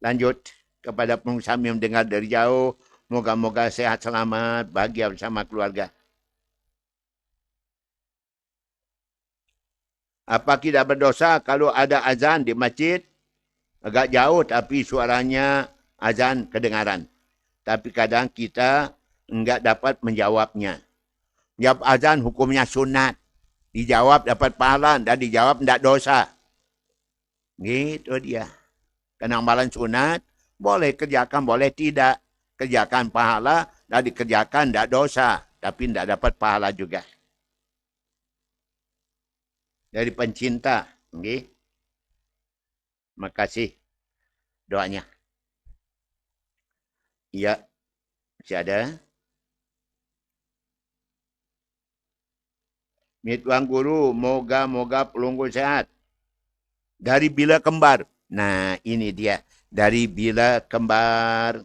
Lanjut kepada pengusaha yang mendengar dari jauh. Moga-moga sehat selamat, bahagia bersama keluarga. Apa kita berdosa kalau ada azan di masjid? Agak jauh tapi suaranya azan kedengaran. Tapi kadang kita enggak dapat menjawabnya. Jawab azan hukumnya sunat. Dijawab dapat pahala dan dijawab tidak dosa. Gitu dia. Karena amalan sunat boleh kerjakan, boleh tidak. Kerjakan pahala dan dikerjakan tidak dosa. Tapi tidak dapat pahala juga. Dari pencinta. Terima kasih doanya. Iya, masih ada. Tuan Guru, moga-moga pelunggu sehat. Dari bila kembar. Nah, ini dia. dari bila kembar.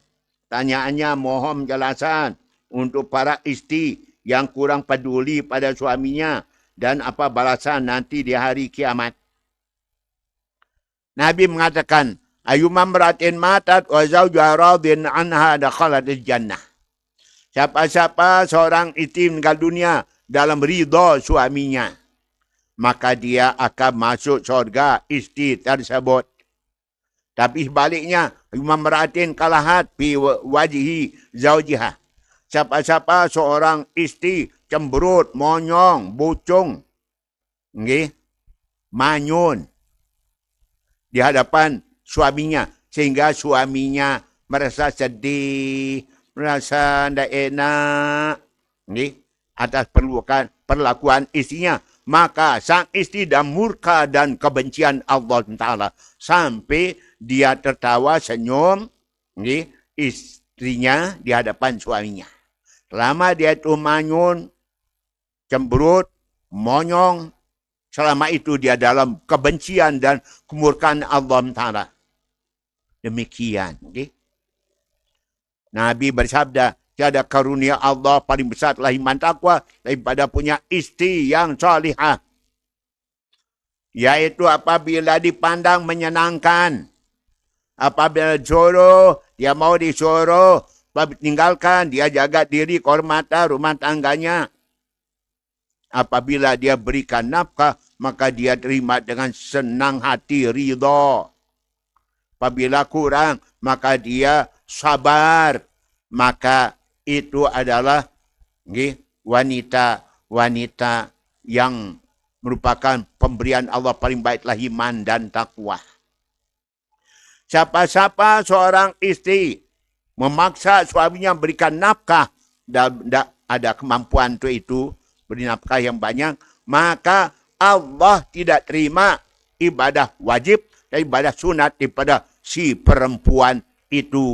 Tanyaannya mohon jelasan untuk para isteri yang kurang peduli pada suaminya dan apa balasan nanti di hari kiamat. Nabi mengatakan, ayyuma imra'atin matat wa zawjuha radin anha dakhalatil jannah. Siapa-siapa seorang isteri meninggal dunia dalam ridha suaminya, maka dia akan masuk syurga isteri tersebut. Tapi sebaliknya, ayyuma imra'atin kalahat fi wajhi zawjiha. Siapa-siapa seorang isteri cemberut, monyong, bucung, manyun di hadapan suaminya, sehingga suaminya merasa sedih, merasa tidak enak atas perlakuan istrinya, maka sang istri dan murka dan kebencian Allah Ta'ala sampai dia tertawa senyum istrinya di hadapan suaminya. Selama dia itu manyun, cemberut, monyong, selama itu dia dalam kebencian dan kemurkaan Allah Ta'ala. Demikian. Nabi bersabda, tiada karunia Allah paling besar telah iman takwa daripada punya isteri yang salihah. Yaitu apabila dipandang menyenangkan. Apabila disuruh, dia mau disuruh. Apabila tinggalkan, dia jaga diri, kehormatan rumah tangganya. Apabila dia berikan nafkah, maka dia terima dengan senang hati, ridha. Apabila kurang, maka dia sabar. Maka itu adalah wanita-wanita yang merupakan pemberian Allah paling baiklah iman dan takwa. Siapa-siapa seorang istri memaksa suaminya berikan nafkah dan tidak ada kemampuan untuk itu, beri nafkah yang banyak, maka Allah tidak terima ibadah wajib dan ibadah sunat daripada si perempuan itu.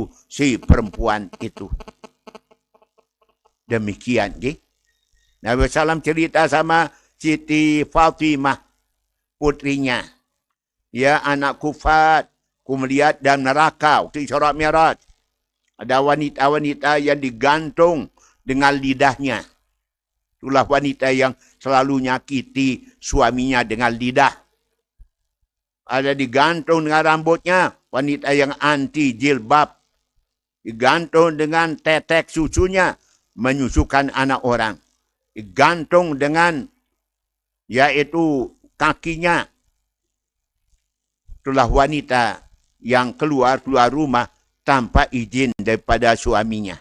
Demikian. Nabi SAW cerita sama Siti Fatimah, putrinya. Ya, anak kufat, ku melihat dalam neraka waktu Isra Mi'raj. Ada wanita-wanita yang digantung dengan lidahnya. Itulah wanita yang selalu nyakiti suaminya dengan lidah. Ada digantung dengan rambutnya, wanita yang anti jilbab. Digantung dengan tetek susunya, menyusukan anak orang. Digantung dengan yaitu kakinya. Itulah wanita yang keluar rumah tanpa izin daripada suaminya.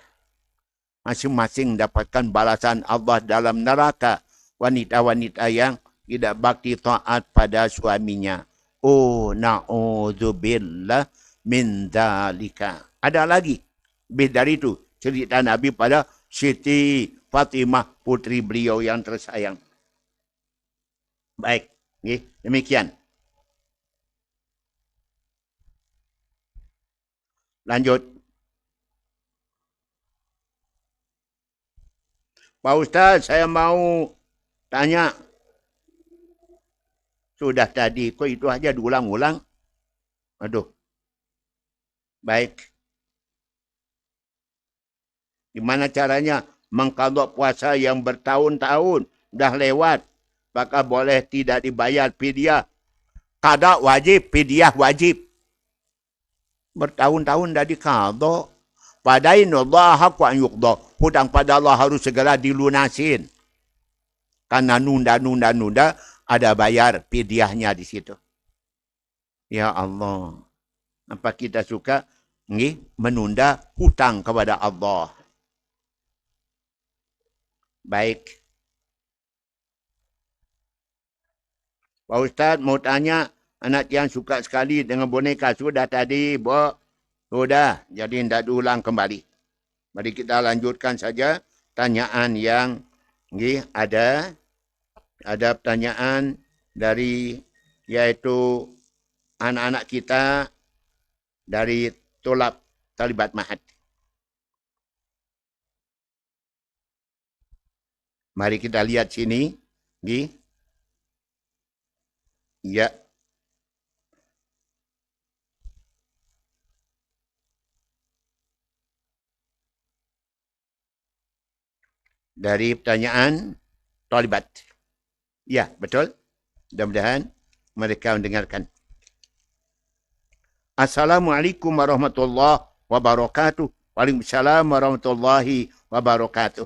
Masing-masing dapatkan balasan Allah dalam neraka. Wanita-wanita yang tidak bakti taat pada suaminya. Oh, na'udzubillah min dzalika. Ada lagi lebih dari itu cerita Nabi pada Siti Fatimah, putri beliau yang tersayang. Baik, demikian. Lanjut. Pak Ustaz, saya mau tanya. Sudah tadi, kok itu aja diulang-ulang? Aduh. Baik. Gimana caranya mengqadha puasa yang bertahun-tahun dah lewat? Maka boleh tidak dibayar fidyah. Qada wajib, fidyah wajib. Bertahun-tahun dah diqadha. Padainullah haqqu an yuqda. Hutang pada Allah harus segera dilunasin. Karena nunda, ada bayar fidyahnya di situ. Ya Allah. Apa kita suka menunda hutang kepada Allah? Baik. Pak Ustaz mau tanya, anak yang suka sekali dengan boneka. Sudah tadi, Bo. Sudah, jadi tidak diulang kembali. Mari kita lanjutkan saja tanyaan yang ada. Ada pertanyaan dari yaitu anak-anak kita dari Talibat Ma'had. Mari kita lihat sini. Ya. dari pertanyaan talibat. Ya, betul. Mudah-mudahan mereka mendengarkan. Assalamualaikum warahmatullahi wabarakatuh. Waalaikumsalam warahmatullahi wabarakatuh.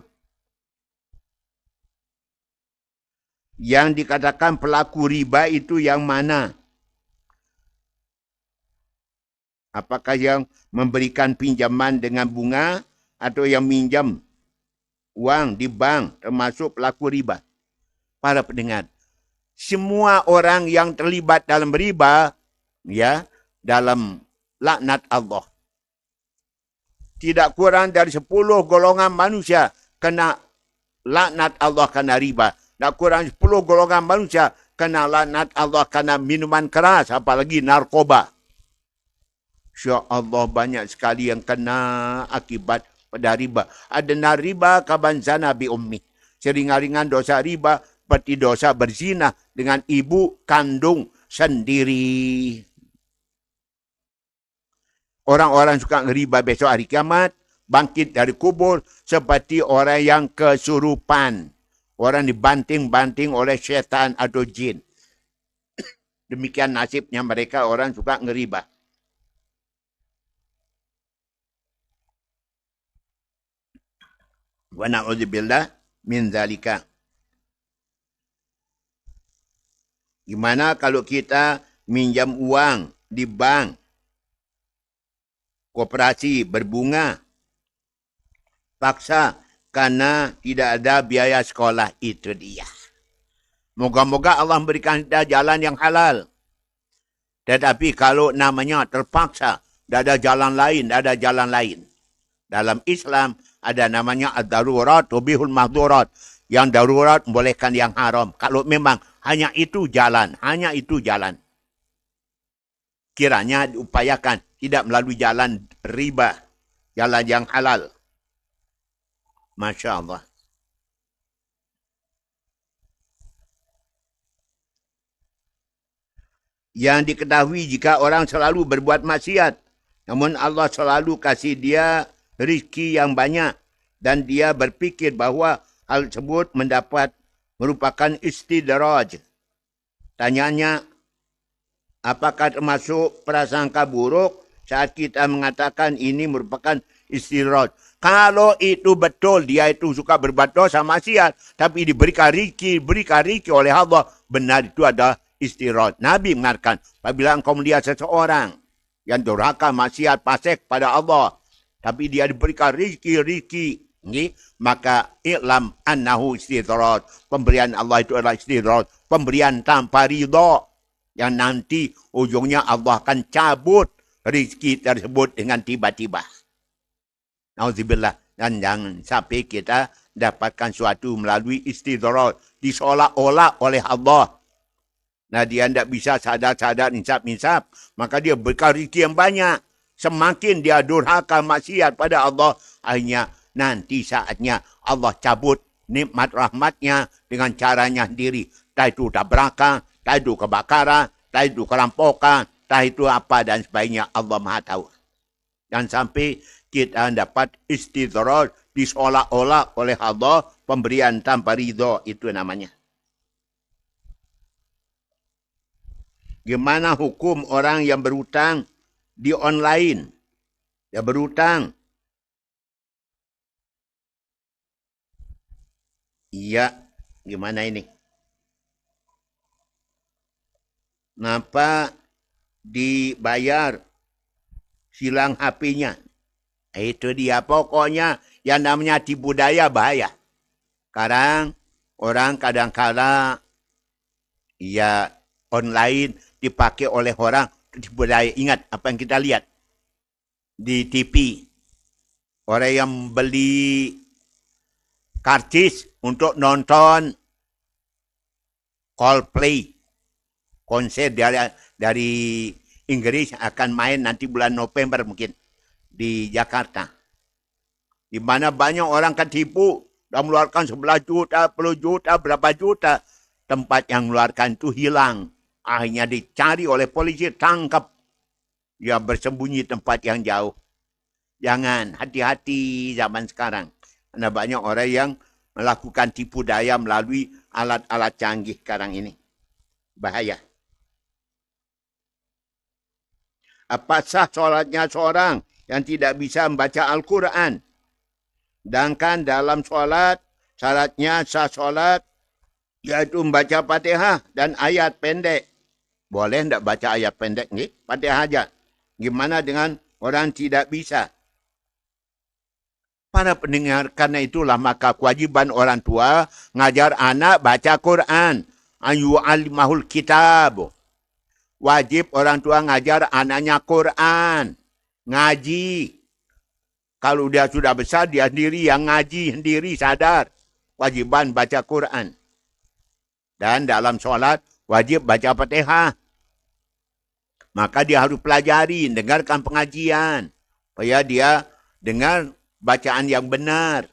Yang dikatakan pelaku riba itu yang mana? Apakah yang memberikan pinjaman dengan bunga atau yang minjam uang di bank termasuk pelaku riba? Para pendengar, semua orang yang terlibat dalam riba, ya, dalam laknat Allah. Tidak kurang dari 10 golongan manusia kena laknat Allah kerana riba. Tak kurang 10 golongan manusia kena laknat Allah kerana minuman keras, apalagi narkoba. Insya Allah banyak sekali yang kena akibat pada riba. Adna riba kaban zana bi ummi. Seringan-ringan dosa riba seperti dosa berzina dengan ibu kandung sendiri. Orang-orang suka riba besok hari kiamat, bangkit dari kubur seperti orang yang kesurupan. Orang dibanting-banting oleh syaitan atau jin. Demikian nasibnya mereka, orang suka ngeriba. Wa na'udzubillah min zalika. Gimana kalau kita minjam uang di bank, koperasi berbunga, paksa karena tidak ada biaya sekolah, itu dia. Moga-moga Allah memberikan kita jalan yang halal. Tetapi kalau namanya terpaksa, tidak ada jalan lain, tidak ada jalan lain. Dalam Islam ada namanya ad-darurat tubihul mahdurat. Yang darurat membolehkan yang haram. Kalau memang hanya itu jalan, hanya itu jalan. Kiranya diupayakan tidak melalui jalan riba, jalan yang halal. Masya Allah. Yang diketahui jika orang selalu berbuat maksiat, namun Allah selalu kasih dia rezeki yang banyak dan dia berfikir bahawa hal tersebut merupakan istidraj. Tanyanya, apakah termasuk prasangka buruk saat kita mengatakan ini merupakan istidraj? Kalau itu betul, dia itu suka berbuat dosa maksiat, tapi diberikan rezeki oleh Allah, benar itu ada istidraj. Nabi mengatakan, apabila engkau melihat seseorang yang durhaka maksiat fasik pada Allah, tapi dia diberikan rezeki, maka i'lam annahu istidraj. Pemberian Allah itu adalah istidraj, pemberian tanpa ridha, yang nanti ujungnya Allah akan cabut rezeki tersebut dengan tiba-tiba. Nauzubillah. Dan jangan sampai kita dapatkan suatu melalui istidraj, diseolah-olah oleh Allah. Nah, dia tidak bisa sadar-sadar, insap-insap, maka dia berikan rezeki yang banyak. Semakin dia durhaka maksiat pada Allah, akhirnya nanti saatnya Allah cabut nikmat rahmatnya dengan caranya sendiri. Entah itu tabrakan, entah itu kebakaran, entah itu kerampokan, entah itu apa dan sebagainya. Allah Maha tahu. Dan sampai kita dapat istidraj, diseolah-olah oleh Allah, pemberian tanpa ridha, itu namanya. Gimana hukum orang yang berhutang di online? Dia berhutang. Iya, gimana ini? Kenapa dibayar silang HP-nya? Itu dia. Pokoknya yang namanya tipu daya bahaya. Sekarang orang kadang-kala ya online dipakai oleh orang tipu daya. Ingat apa yang kita lihat di TV. Orang yang beli karcis untuk nonton Coldplay, konser dari Inggris akan main nanti bulan November mungkin di Jakarta. Di mana banyak orang ketipu dan mengeluarkan 11 juta, 10 juta, berapa juta. Tempat yang mengeluarkan itu hilang. Akhirnya dicari oleh polisi, tangkap. Dia bersembunyi tempat yang jauh. Jangan, hati-hati zaman sekarang. Karena banyak orang yang melakukan tipu daya melalui alat-alat canggih sekarang ini. Bahaya. Apa sah solatnya seorang yang tidak bisa membaca Al-Quran? Sedangkan dalam solat, syaratnya sah solat, iaitu membaca Fatihah dan ayat pendek. Boleh tidak baca ayat pendek ni? Fatihah aja. Gimana dengan orang tidak bisa? Para pendengar, karena itulah maka kewajiban orang tua ngajar anak baca Quran. Ayu alimahul kitab. Wajib orang tua ngajar anaknya Quran. Ngaji. Kalau dia sudah besar, dia sendiri yang ngaji, sendiri sadar. Wajiban baca Quran. Dan dalam solat, wajib baca Fatihah. Maka dia harus pelajari, dengarkan pengajian. Supaya dia dengar bacaan yang benar.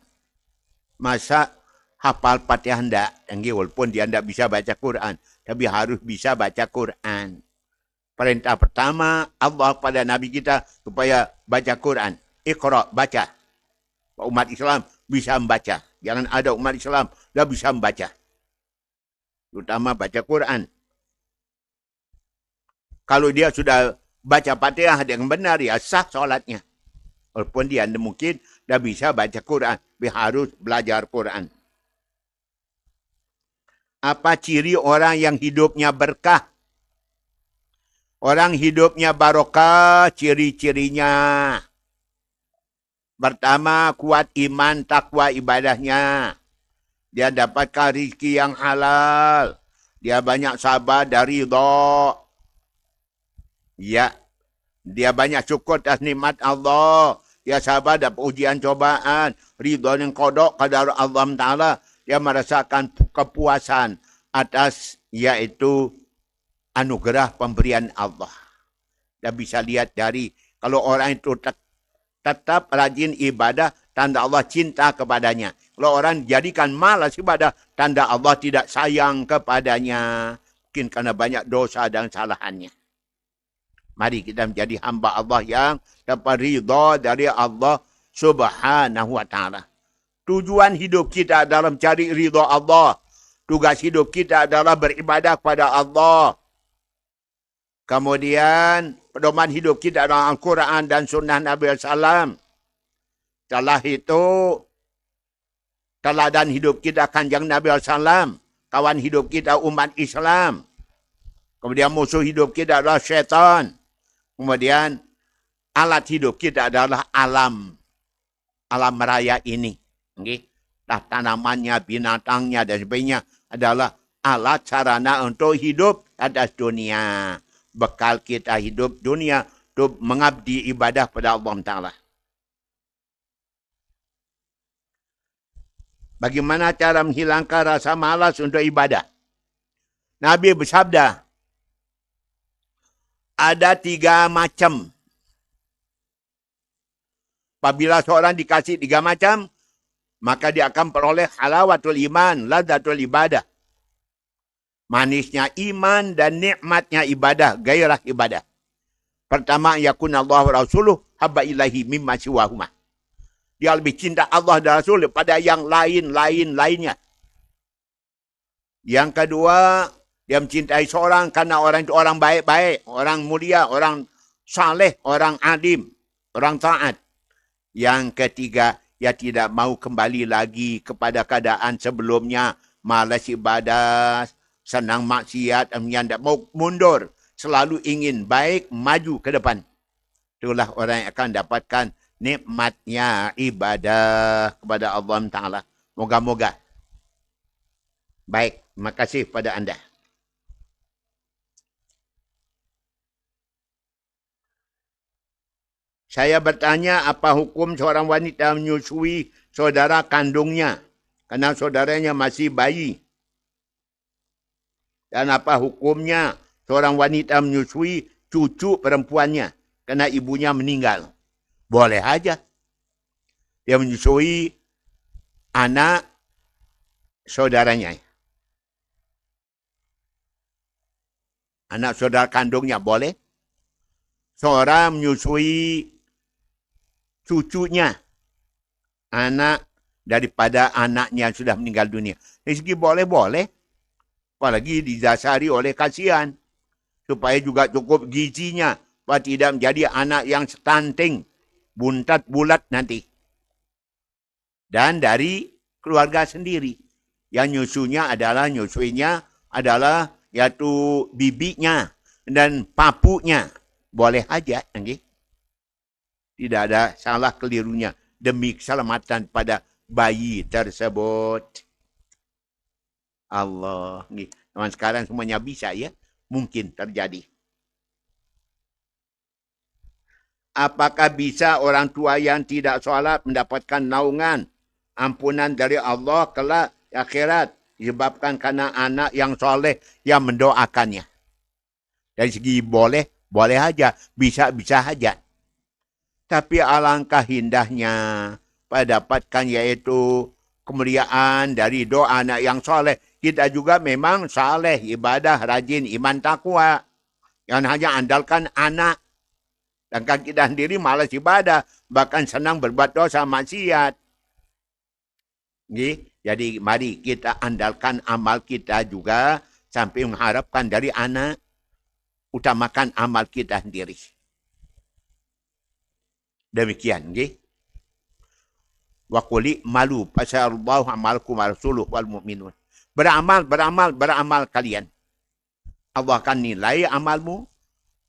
Masa hafal Fatihah enggak? Walaupun dia enggak bisa baca Quran. Tapi harus bisa baca Quran. Perintah pertama Allah pada Nabi kita supaya baca Quran. Iqra, baca. Umat Islam bisa membaca. Jangan ada umat Islam dah bisa membaca. Terutama baca Quran. Kalau dia sudah baca Fatihah dengan benar, ya sah solatnya. Walaupun dia mungkin dah bisa baca Quran. Dia harus belajar Quran. Apa ciri orang yang hidupnya berkah? Orang hidupnya barokah, ciri-cirinya. Pertama, kuat iman, takwa ibadahnya. Dia dapatkan rezeki yang halal. Dia banyak sabar dan ridha. Ya, dia banyak syukur atas nikmat Allah. Dia sabar dapat ujian cobaan. Ridha yang kodok kadar Allah Ta'ala. Dia merasakan kepuasan atas yaitu anugerah pemberian Allah. Dia bisa lihat dari kalau orang itu tetap rajin ibadah, tanda Allah cinta kepadanya. Kalau orang jadikan malas ibadah, tanda Allah tidak sayang kepadanya. Mungkin karena banyak dosa dan kesalahannya. Mari kita menjadi hamba Allah yang dapat ridha dari Allah Subhanahu wa Ta'ala. Tujuan hidup kita adalah mencari ridha Allah. Tugas hidup kita adalah beribadah kepada Allah. Kemudian, pedoman hidup kita adalah Al-Quran dan Sunnah Nabi SAW. Setelah itu, teladan hidup kita Kanjeng Nabi SAW. Kawan hidup kita umat Islam. Kemudian musuh hidup kita adalah syaitan. Kemudian alat hidup kita adalah alam. Alam raya ini. Okay? Tanamannya, binatangnya dan sebagainya adalah alat sarana untuk hidup atas dunia. Bekal kita hidup dunia untuk mengabdi ibadah pada Allah Ta'ala. Bagaimana cara menghilangkan rasa malas untuk ibadah? Nabi bersabda, ada 3 macam. Apabila seorang dikasih 3 macam, maka dia akan peroleh halawatul iman, ladzatul ibadah. Manisnya iman dan nikmatnya ibadah, gairah ibadah. Pertama, yakun Allah wa Rasuluh habba ilahi mimma siwahuma. Dia lebih cinta Allah dan Rasul pada yang lainnya. Yang kedua, dia mencintai seorang karena orang itu orang baik-baik, orang mulia, orang saleh, orang alim, orang taat. Yang ketiga, dia tidak mau kembali lagi kepada keadaan sebelumnya, malas ibadah, senang maksiat, yang tidak mau mundur, selalu ingin baik, maju ke depan. Itulah orang yang akan dapatkan nikmatnya ibadah kepada Allah Ta'ala. Moga-moga. Baik, terima kasih pada anda. Saya bertanya apa hukum seorang wanita menyusui saudara kandungnya karena saudaranya masih bayi. Dan apa hukumnya seorang wanita menyusui cucu perempuannya karena ibunya meninggal. Boleh aja. Dia menyusui anak saudaranya. Anak saudara kandungnya boleh. Seorang menyusui cucunya. Anak daripada anaknya yang sudah meninggal dunia. Dari segi boleh-boleh. Apalagi didasari oleh kasihan. Supaya juga cukup gizinya. Supaya tidak menjadi anak yang stunting. Buntat bulat nanti. Dan dari keluarga sendiri. Yang nyusunya adalah yaitu bibinya dan papunya. Boleh aja. Tidak ada salah kelirunya. Demi keselamatan pada bayi tersebut. Allah. Zaman sekarang semuanya bisa ya. Mungkin terjadi. Apakah bisa orang tua yang tidak solat mendapatkan naungan ampunan dari Allah kelak akhirat disebabkan karena anak yang soleh yang mendoakannya? Dari segi boleh aja, bisa aja. Tapi alangkah indahnya pada dapatkan yaitu kemuliaan dari doa anak yang soleh. Kita juga memang soleh, ibadah, rajin, iman, takwa. Yang hanya andalkan anak. Dan kita sendiri malas ibadah. Bahkan senang berbuat dosa maksiat. Jadi mari kita andalkan amal kita juga. Sampai mengharapkan dari anak. Utamakan amal kita sendiri. Demikian. Wa quli malu fasyarallahu amalkum wa rasuluh wal mu'minun. Beramal kalian. Allah akan nilai amalmu.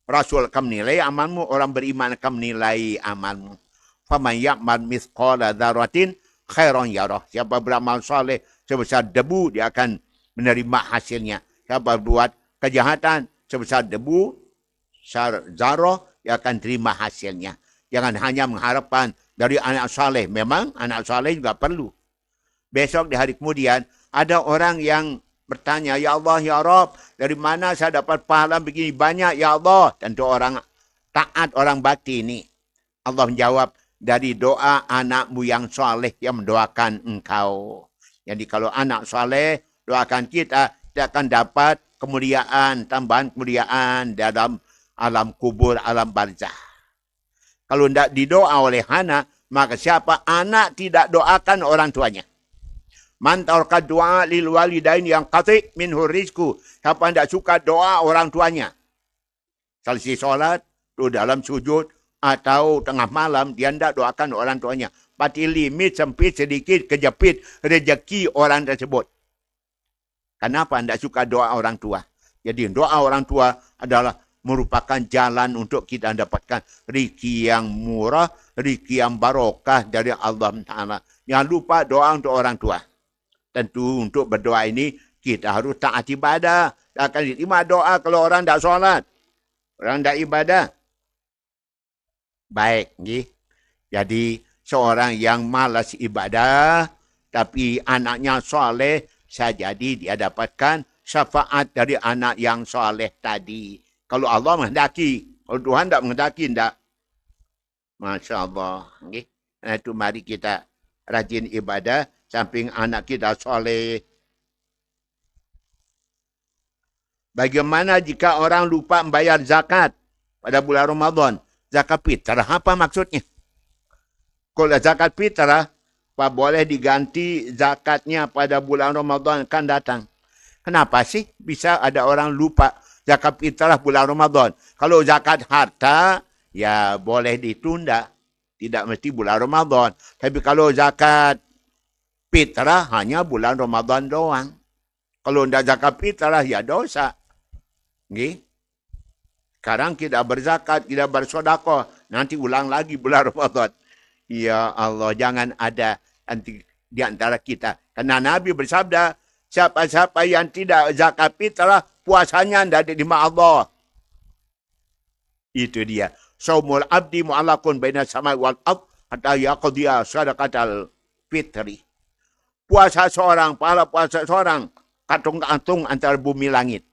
Rasul akan menilai amalmu, orang beriman akan menilai amalmu. Faman ya'mal mithqala dzarratin khairan yarah. Siapa beramal soleh sebesar debu, dia akan menerima hasilnya. Siapa buat kejahatan sebesar debu, zarah, dia akan terima hasilnya. Jangan hanya mengharapkan dari anak soleh. Memang anak soleh juga perlu. Besok di hari kemudian, ada orang yang bertanya, ya Allah, ya Rabb, dari mana saya dapat pahala begini banyak, ya Allah? Tentu orang taat, orang bakti ini. Allah menjawab, dari doa anakmu yang soleh yang mendoakan engkau. Jadi kalau anak soleh, doakan kita akan dapat kemuliaan, tambahan kemuliaan dalam alam kubur, alam barzah. Kalau tidak didoa oleh anak, maka siapa anak tidak doakan orang tuanya? Man taraka doa lil walidain yang qati minhu rizku. Siapa tidak suka doa orang tuanya. Selesai solat, tu dalam sujud, atau tengah malam, dia tidak doakan orang tuanya. Pati limit, sempit, sedikit, kejepit, rezeki orang tersebut. Kenapa tidak suka doa orang tua? Jadi doa orang tua adalah merupakan jalan untuk kita dapatkan rezeki yang murah, rezeki yang barokah dari Allah Ta'ala. Jangan lupa doa untuk orang tua. Tentu untuk berdoa ini kita harus taat ibadah. Tak akan diterima doa kalau orang tak solat. Orang tak ibadah. Baik. Jadi seorang yang malas ibadah tapi anaknya soleh, saya jadi dia dapatkan syafaat dari anak yang soleh tadi. Kalau Allah menghendaki. Kalau Tuhan tak menghendaki, tak. Masya Allah. Itu mari kita rajin ibadah. Samping anak kita soleh. Bagaimana jika orang lupa membayar zakat pada bulan Ramadan? Zakat fitrah, apa maksudnya? Kalau zakat fitrah, boleh diganti zakatnya pada bulan Ramadan akan datang. Kenapa sih bisa ada orang lupa zakat fitrah bulan Ramadan? Kalau zakat harta, ya boleh ditunda. Tidak mesti bulan Ramadan. Tapi kalau zakat fitrah hanya bulan Ramadan doang. Kalau tidak zakat fitrah, ya dosa. Sekarang kita berzakat, kita bersedekah. Nanti ulang lagi bulan Ramadan. Ya Allah, jangan ada di antara kita. Karena Nabi bersabda, siapa-siapa yang tidak zakat fitrah, puasanya tidak diterima Allah. Itu dia. Saumul abdi mu'allakun baina samai wal ard hatta yaqdiya sadaqatal fitri. Puasa seorang, pahala puasa seorang, katung-katung antara bumi langit.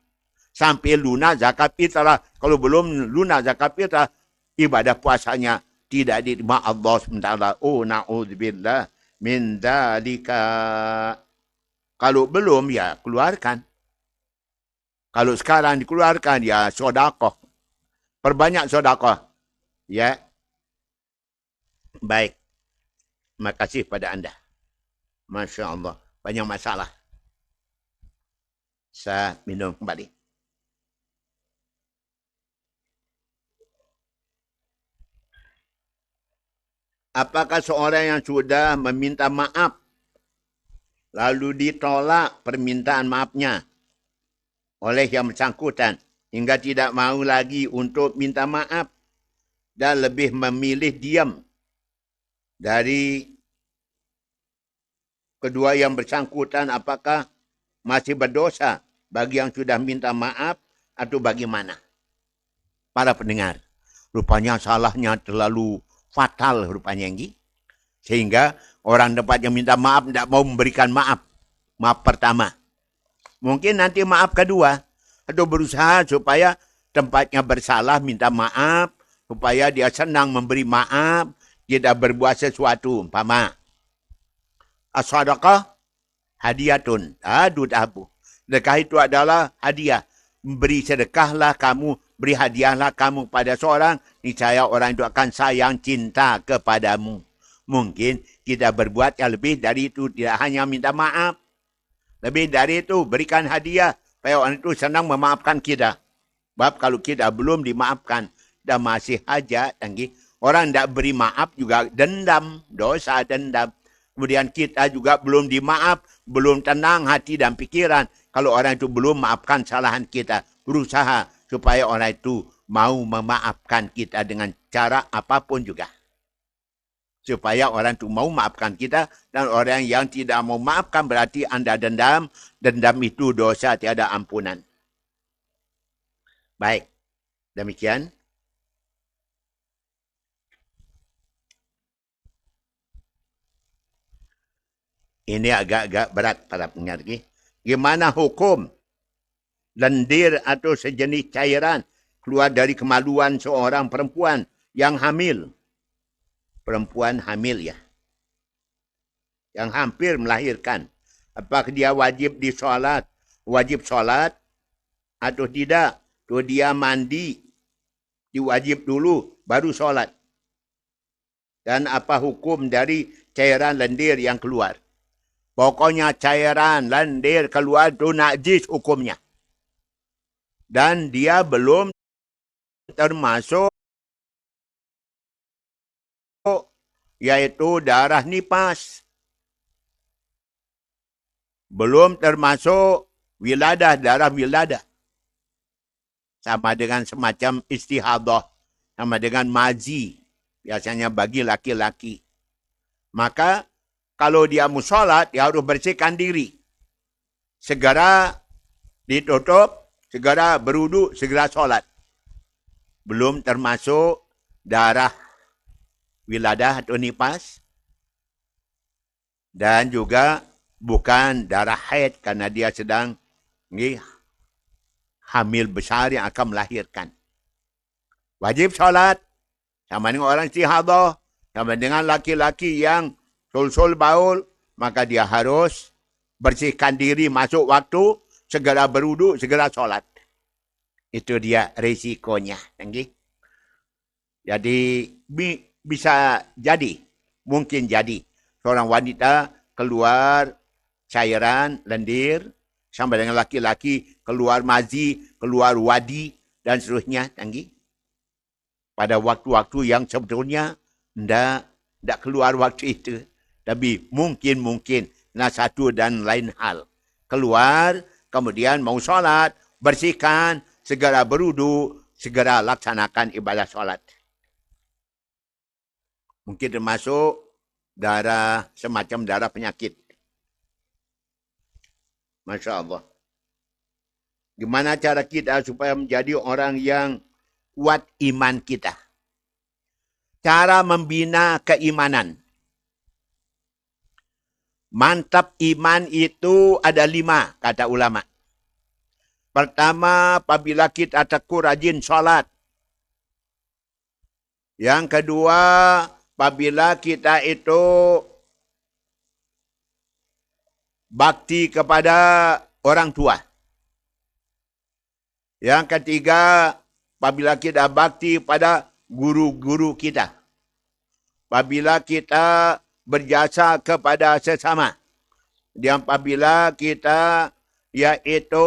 Sampai lunas zakat fitrah. Kalau belum lunas zakat fitrah, ibadah puasanya tidak diterima Allah SWT. Oh, na'udzubillah min dzalika. Kalau belum, ya keluarkan. Kalau sekarang dikeluarkan, ya sedekah. Perbanyak sedekah. Ya. Baik. Terima kasih pada anda. Masya Allah. Banyak masalah. Saya minum kembali. Apakah seorang yang sudah meminta maaf lalu ditolak permintaan maafnya oleh yang bersangkutan hingga tidak mahu lagi untuk minta maaf dan lebih memilih diam dari kedua yang bersangkutan, apakah masih berdosa bagi yang sudah minta maaf atau bagaimana? Para pendengar, rupanya salahnya terlalu fatal rupanya ini. Sehingga orang tempat yang minta maaf tidak mau memberikan maaf. Maaf pertama. Mungkin nanti maaf kedua. Atau berusaha supaya tempatnya bersalah minta maaf. Supaya dia senang memberi maaf. Tidak berbuat sesuatu. Umpama. As-sadaqah hadiyatun. Abu. Sedekah itu adalah hadiah. Beri sedekahlah kamu. Beri hadiahlah kamu pada seorang. Niscaya orang itu akan sayang cinta kepadamu. Mungkin kita berbuat yang lebih dari itu. Tidak hanya minta maaf. Lebih dari itu, berikan hadiah. Supaya orang itu senang memaafkan kita. Sebab kalau kita belum dimaafkan, dan masih hajat. Orang tidak beri maaf juga dendam. Dosa dendam. Kemudian kita juga belum dimaaf. Belum tenang hati dan pikiran. Kalau orang itu belum maafkan kesalahan kita. Berusaha supaya orang itu mau memaafkan kita dengan cara apapun juga. Supaya orang itu mau maafkan kita. Dan orang yang tidak mau maafkan berarti anda dendam. Dendam itu dosa tiada ampunan. Baik. Demikian. Ini agak-agak berat para pendengar. Gimana hukum lendir atau sejenis cairan keluar dari kemaluan seorang perempuan yang hamil? Perempuan hamil ya. Yang hampir melahirkan. Apakah dia wajib disolat? Wajib solat atau tidak? Atau dia mandi? Diwajib dulu baru solat. Dan apa hukum dari cairan lendir yang keluar? Pokoknya cairan lendir keluar itu najis hukumnya. Dan dia belum termasuk yaitu darah nipas. Belum termasuk wiladah, darah wiladah. Sama dengan semacam istihadah. Sama dengan mazi. Biasanya bagi laki-laki. Maka kalau dia mau sholat, dia harus bersihkan diri. Segera ditutup, segera berwudu, segera sholat. Belum termasuk darah wiladah atau nipas. Dan juga bukan darah haid karena dia sedang hamil besar yang akan melahirkan. Wajib sholat. Sama dengan orang istihadah. Sama dengan laki-laki yang sul-sul baul. Maka dia harus bersihkan diri masuk waktu. Segera berwudu, segera sholat. Itu dia risikonya. Jadi bisa jadi, mungkin jadi seorang wanita keluar cairan lendir sama dengan laki-laki keluar mazi, keluar wadi dan seterusnya pada waktu-waktu yang sebetulnya tidak keluar waktu itu, tapi mungkin nah satu dan lain hal keluar kemudian mau sholat, bersihkan, segera berwudu, segera laksanakan ibadah sholat. Mungkin termasuk darah, semacam darah penyakit. Masya Allah. Gimana cara kita supaya menjadi orang yang kuat iman kita? Cara membina keimanan. Mantap iman itu ada 5, kata ulama. Pertama, apabila kita tekun rajin sholat. Yang kedua, apabila kita itu bakti kepada orang tua. Yang ketiga, apabila kita bakti pada guru-guru kita. Apabila kita berjasa kepada sesama. Dan apabila kita yaitu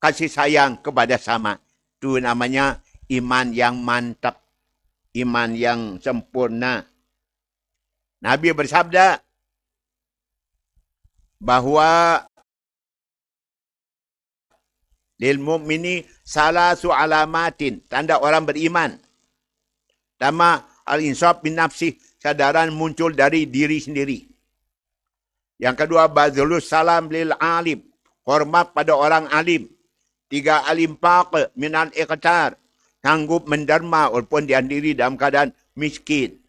kasih sayang kepada sama, itu namanya iman yang mantap, iman yang sempurna. Nabi bersabda bahwa lil mu'mini salasu alamatin, tanda orang beriman. Pertama, al-insaf bin nafsih, sadaran muncul dari diri sendiri. Yang kedua, bazlus salam lil alim, hormat pada orang alim. 3, al-infaq minal iqtar, sanggup menderma walaupun dia sendiri dalam keadaan miskin,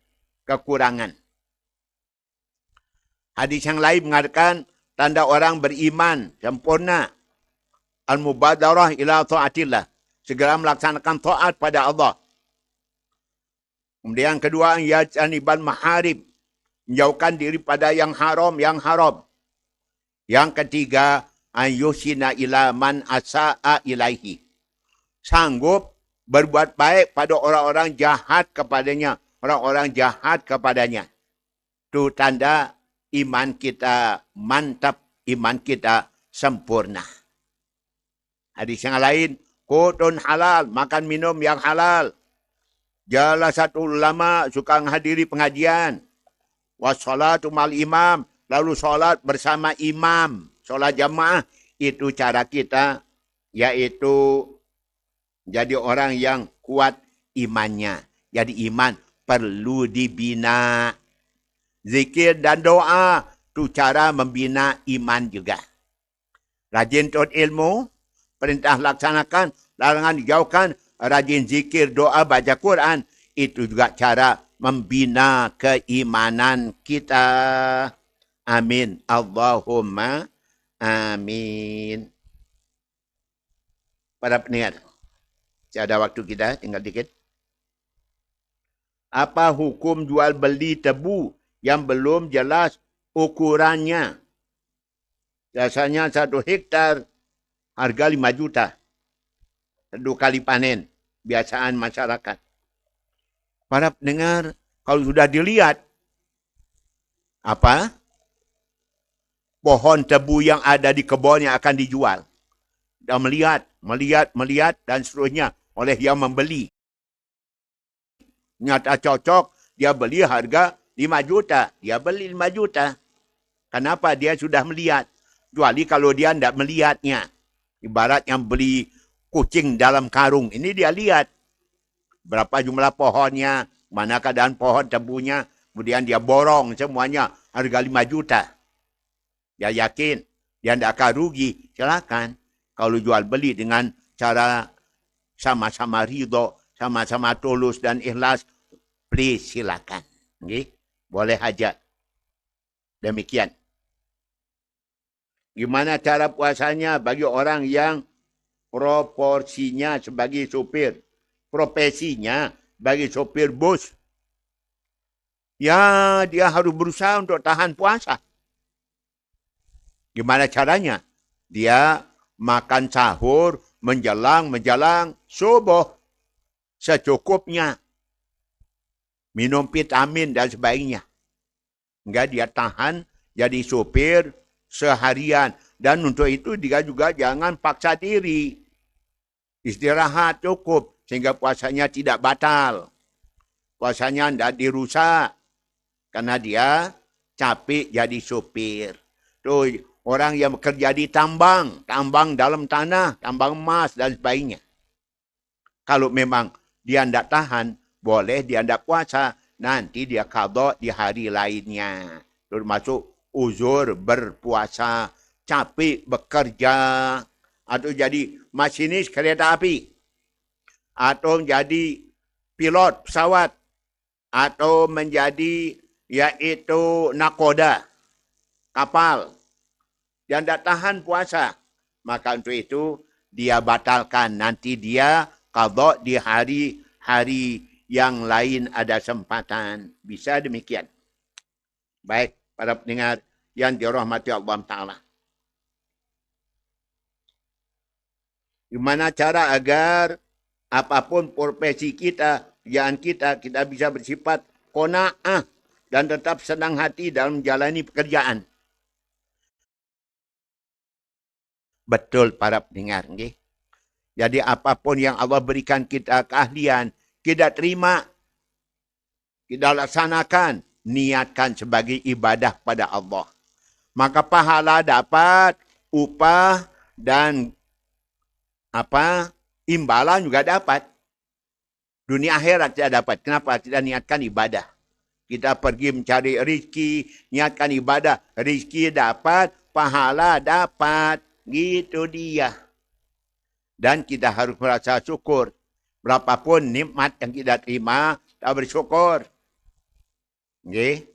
kekurangan. Hadis yang lain mengatakan tanda orang beriman sempurna, al-mubadarah ila ta'atillah, segera melaksanakan taat pada Allah. Kemudian yang kedua, yaj'anibal maharib, menjauhkan diri pada yang haram. Yang ketiga, ayyusina ila man asa'a ilaihi, sanggup berbuat baik pada orang-orang jahat kepadanya, Itu tanda iman kita mantap, iman kita sempurna. Hadis yang lain, qutun halal, makan minum yang halal. Jalasatul ulama, suka menghadiri pengajian. Wassalatu mal imam, lalu solat bersama imam, solat jamaah. Itu cara kita, yaitu jadi orang yang kuat imannya. Jadi iman perlu dibina. Zikir dan doa, itu cara membina iman juga. Rajin tuntut ilmu, perintah laksanakan, larangan dijauhkan, rajin zikir, doa, baca Quran. Itu juga cara membina keimanan kita. Amin. Allahumma amin. Para pendengar, ada waktu kita, tinggal dikit. Apa hukum jual beli tebu yang belum jelas ukurannya? Biasanya 1 hektar harga 5 juta. 2 kali panen. Biasaan masyarakat. Para pendengar, kalau sudah dilihat, pohon tebu yang ada di kebun yang akan dijual. Dan melihat, dan seterusnya oleh yang membeli. Nyata cocok, dia beli harga 5 juta. Dia beli 5 juta. Kenapa? Dia sudah melihat. Kecuali kalau dia tidak melihatnya. Ibarat yang beli kucing dalam karung. Ini dia lihat. Berapa jumlah pohonnya. Mana keadaan pohon tebunya. Kemudian dia borong semuanya. Harga 5 juta. Dia yakin. Dia tidak akan rugi. Silakan. Kalau jual beli dengan cara sama-sama ridho. Sama-sama tulus dan ikhlas. Please silakan. Okay? Boleh aja. Demikian. Gimana cara puasanya bagi orang yang proporsinya sebagai sopir. Profesinya bagi sopir bus. Ya, dia harus berusaha untuk tahan puasa. Gimana caranya? Dia makan sahur menjelang subuh. Secukupnya. Minum vitamin dan sebagainya. Enggak dia tahan jadi sopir seharian. Dan untuk itu dia juga jangan paksa diri. Istirahat cukup sehingga puasanya tidak batal. Puasanya tidak dirusak. Karena dia capek jadi sopir. Tuh orang yang bekerja di tambang dalam tanah, tambang emas dan sebagainya. Kalau memang dia tidak tahan, boleh dia tidak puasa. Nanti dia qadha di hari lainnya. Termasuk uzur berpuasa, capek bekerja, atau jadi masinis kereta api, atau menjadi pilot pesawat, atau menjadi yaitu nakoda, kapal, yang tidak tahan puasa. Maka untuk itu dia batalkan. Nanti dia qadha di hari-hari yang lain ada sempatan. Bisa demikian. Baik, para pendengar yang dirahmati Allah Ta'ala. Gimana cara agar apapun profesi kita, pekerjaan kita bisa bersifat qanaah dan tetap senang hati dalam menjalani pekerjaan. Betul para pendengar. Okay? Jadi apapun yang Allah berikan kita keahlian, kita terima, kita laksanakan, niatkan sebagai ibadah pada Allah. Maka pahala dapat, upah dan imbalan juga dapat. Dunia akhirat tidak dapat. Kenapa? Kita niatkan ibadah. Kita pergi mencari rezeki, niatkan ibadah. Rezeki dapat, pahala dapat. Gitu dia. Dan kita harus merasa syukur. Berapapun nikmat yang kita terima, kita bersyukur. Okay?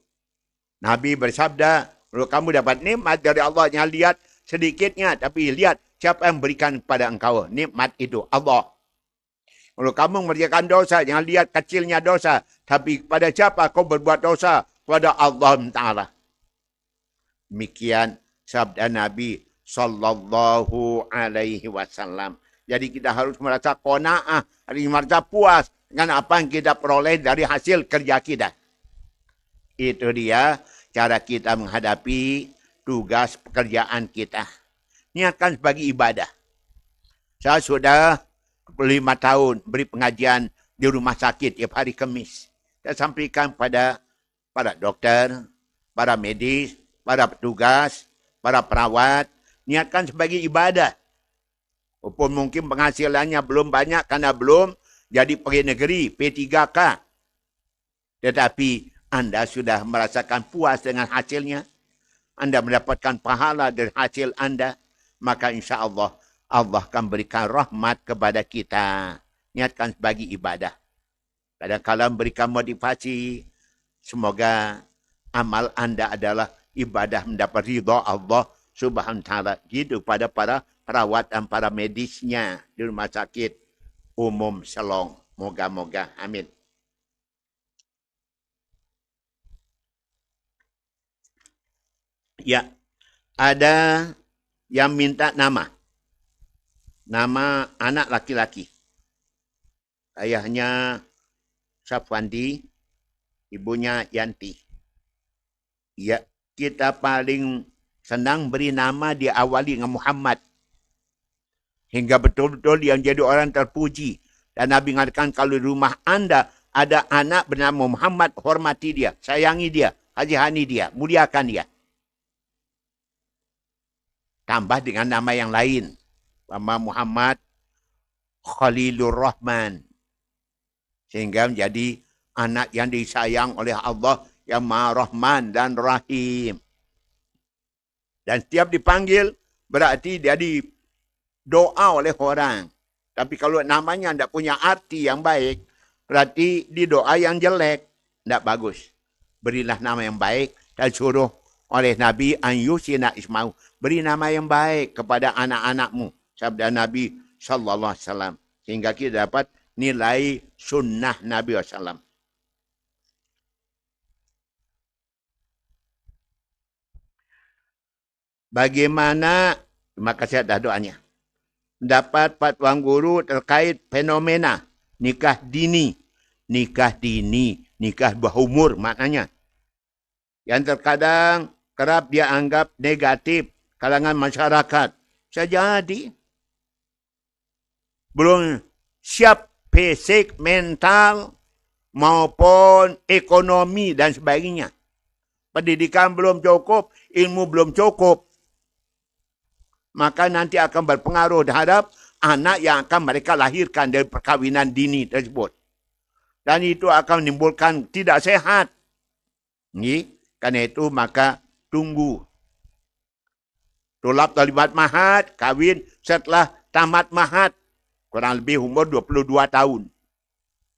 Nabi bersabda, kalau kamu dapat nikmat dari Allah, yang lihat sedikitnya, tapi lihat siapa yang berikan kepada engkau nikmat itu, Allah. Kalau kamu mengerjakan dosa, jangan lihat kecilnya dosa. Tapi kepada siapa kau berbuat dosa? Kepada Allah Ta'ala. Demikian sabda Nabi Sallallahu Alaihi Wasallam. Jadi kita harus merasa qanaah, merasa puas dengan apa yang kita peroleh dari hasil kerja kita. Itu dia cara kita menghadapi tugas pekerjaan kita. Niatkan sebagai ibadah. Saya sudah 5 tahun beri pengajian di rumah sakit tiap hari Khamis. Saya sampaikan pada para dokter, para medis, para petugas, para perawat, niatkan sebagai ibadah. Walaupun mungkin penghasilannya belum banyak karena belum jadi pegawai negeri P3K. Tetapi Anda sudah merasakan puas dengan hasilnya. Anda mendapatkan pahala dari hasil Anda. Maka insya Allah akan berikan rahmat kepada kita. Niatkan sebagai ibadah. Kadang-kadang memberikan motivasi. Semoga amal Anda adalah ibadah mendapat ridha Allah Subhanahu wa Ta'ala. Gitu pada para perawat dan para medisnya di rumah sakit umum Selong. Moga-moga. Amin. Ya, ada yang minta nama. Nama anak laki-laki. Ayahnya Safwandi, ibunya Yanti. Ya, kita paling senang beri nama diawali dengan Muhammad. Hingga betul-betul yang jadi orang terpuji. Dan Nabi mengatakan kalau di rumah Anda ada anak bernama Muhammad, hormati dia, sayangi dia, kasihani dia, muliakan dia. Tambah dengan nama yang lain. Nama Muhammad Khalilur Rahman. Sehingga menjadi anak yang disayang oleh Allah yang Maha Rahman dan Rahim. Dan setiap dipanggil berarti jadi doa oleh orang. Tapi kalau namanya tidak punya arti yang baik, berarti di doa yang jelek. Tidak bagus. Berilah nama yang baik dan suruh oleh Nabi an yusina isma'u. Beri nama yang baik kepada anak-anakmu. Sabda Nabi sallallahu alaihi wasallam. Sehingga kita dapat nilai sunnah Nabi SAW. Bagaimana, terima kasih atas doanya, dapat fatwa guru terkait fenomena nikah dini. Nikah dini, nikah bawah umur maknanya. Yang terkadang kerap dianggap negatif kalangan masyarakat. Sejadi belum siap fisik, mental, maupun ekonomi dan sebagainya. Pendidikan belum cukup, ilmu belum cukup. Maka nanti akan berpengaruh terhadap anak yang akan mereka lahirkan dari perkawinan dini tersebut. Dan itu akan menimbulkan tidak sehat. Karena itu maka tunggu. Tulab talibat mahat, kawin setelah tamat mahat. Kurang lebih umur 22 tahun.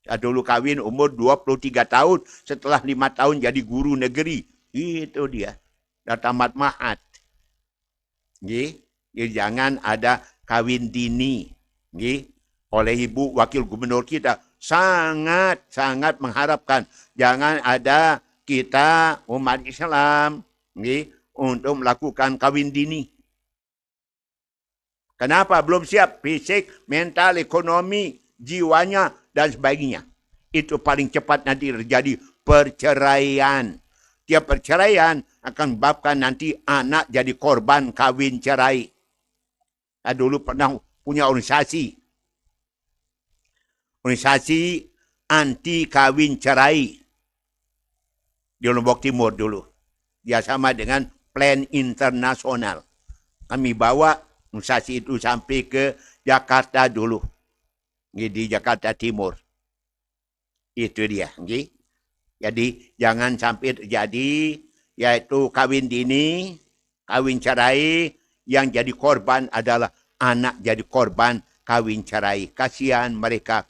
Saya dulu kawin umur 23 tahun. Setelah 5 tahun jadi guru negeri. Itu dia. Dah tamat mahat. Jadi jangan ada kawin dini. Oleh Ibu Wakil Gubernur kita. Sangat mengharapkan. Jangan ada kita umat Islam. Untuk melakukan kawin dini. Kenapa? Belum siap fisik, mental, ekonomi, jiwanya, dan sebagainya. Itu paling cepat nanti terjadi perceraian. Tiap perceraian akan menyebabkan nanti anak jadi korban kawin cerai. Dulu pernah punya organisasi anti kawin cerai di Lombok Timur dulu. Dia sama dengan Plan Internasional. Kami bawa organisasi itu sampai ke Jakarta dulu. Di Jakarta Timur. Itu dia. Jadi jangan sampai terjadi yaitu kawin dini, kawin cerai, yang jadi korban adalah anak jadi korban kawin cerai. Kasihan mereka.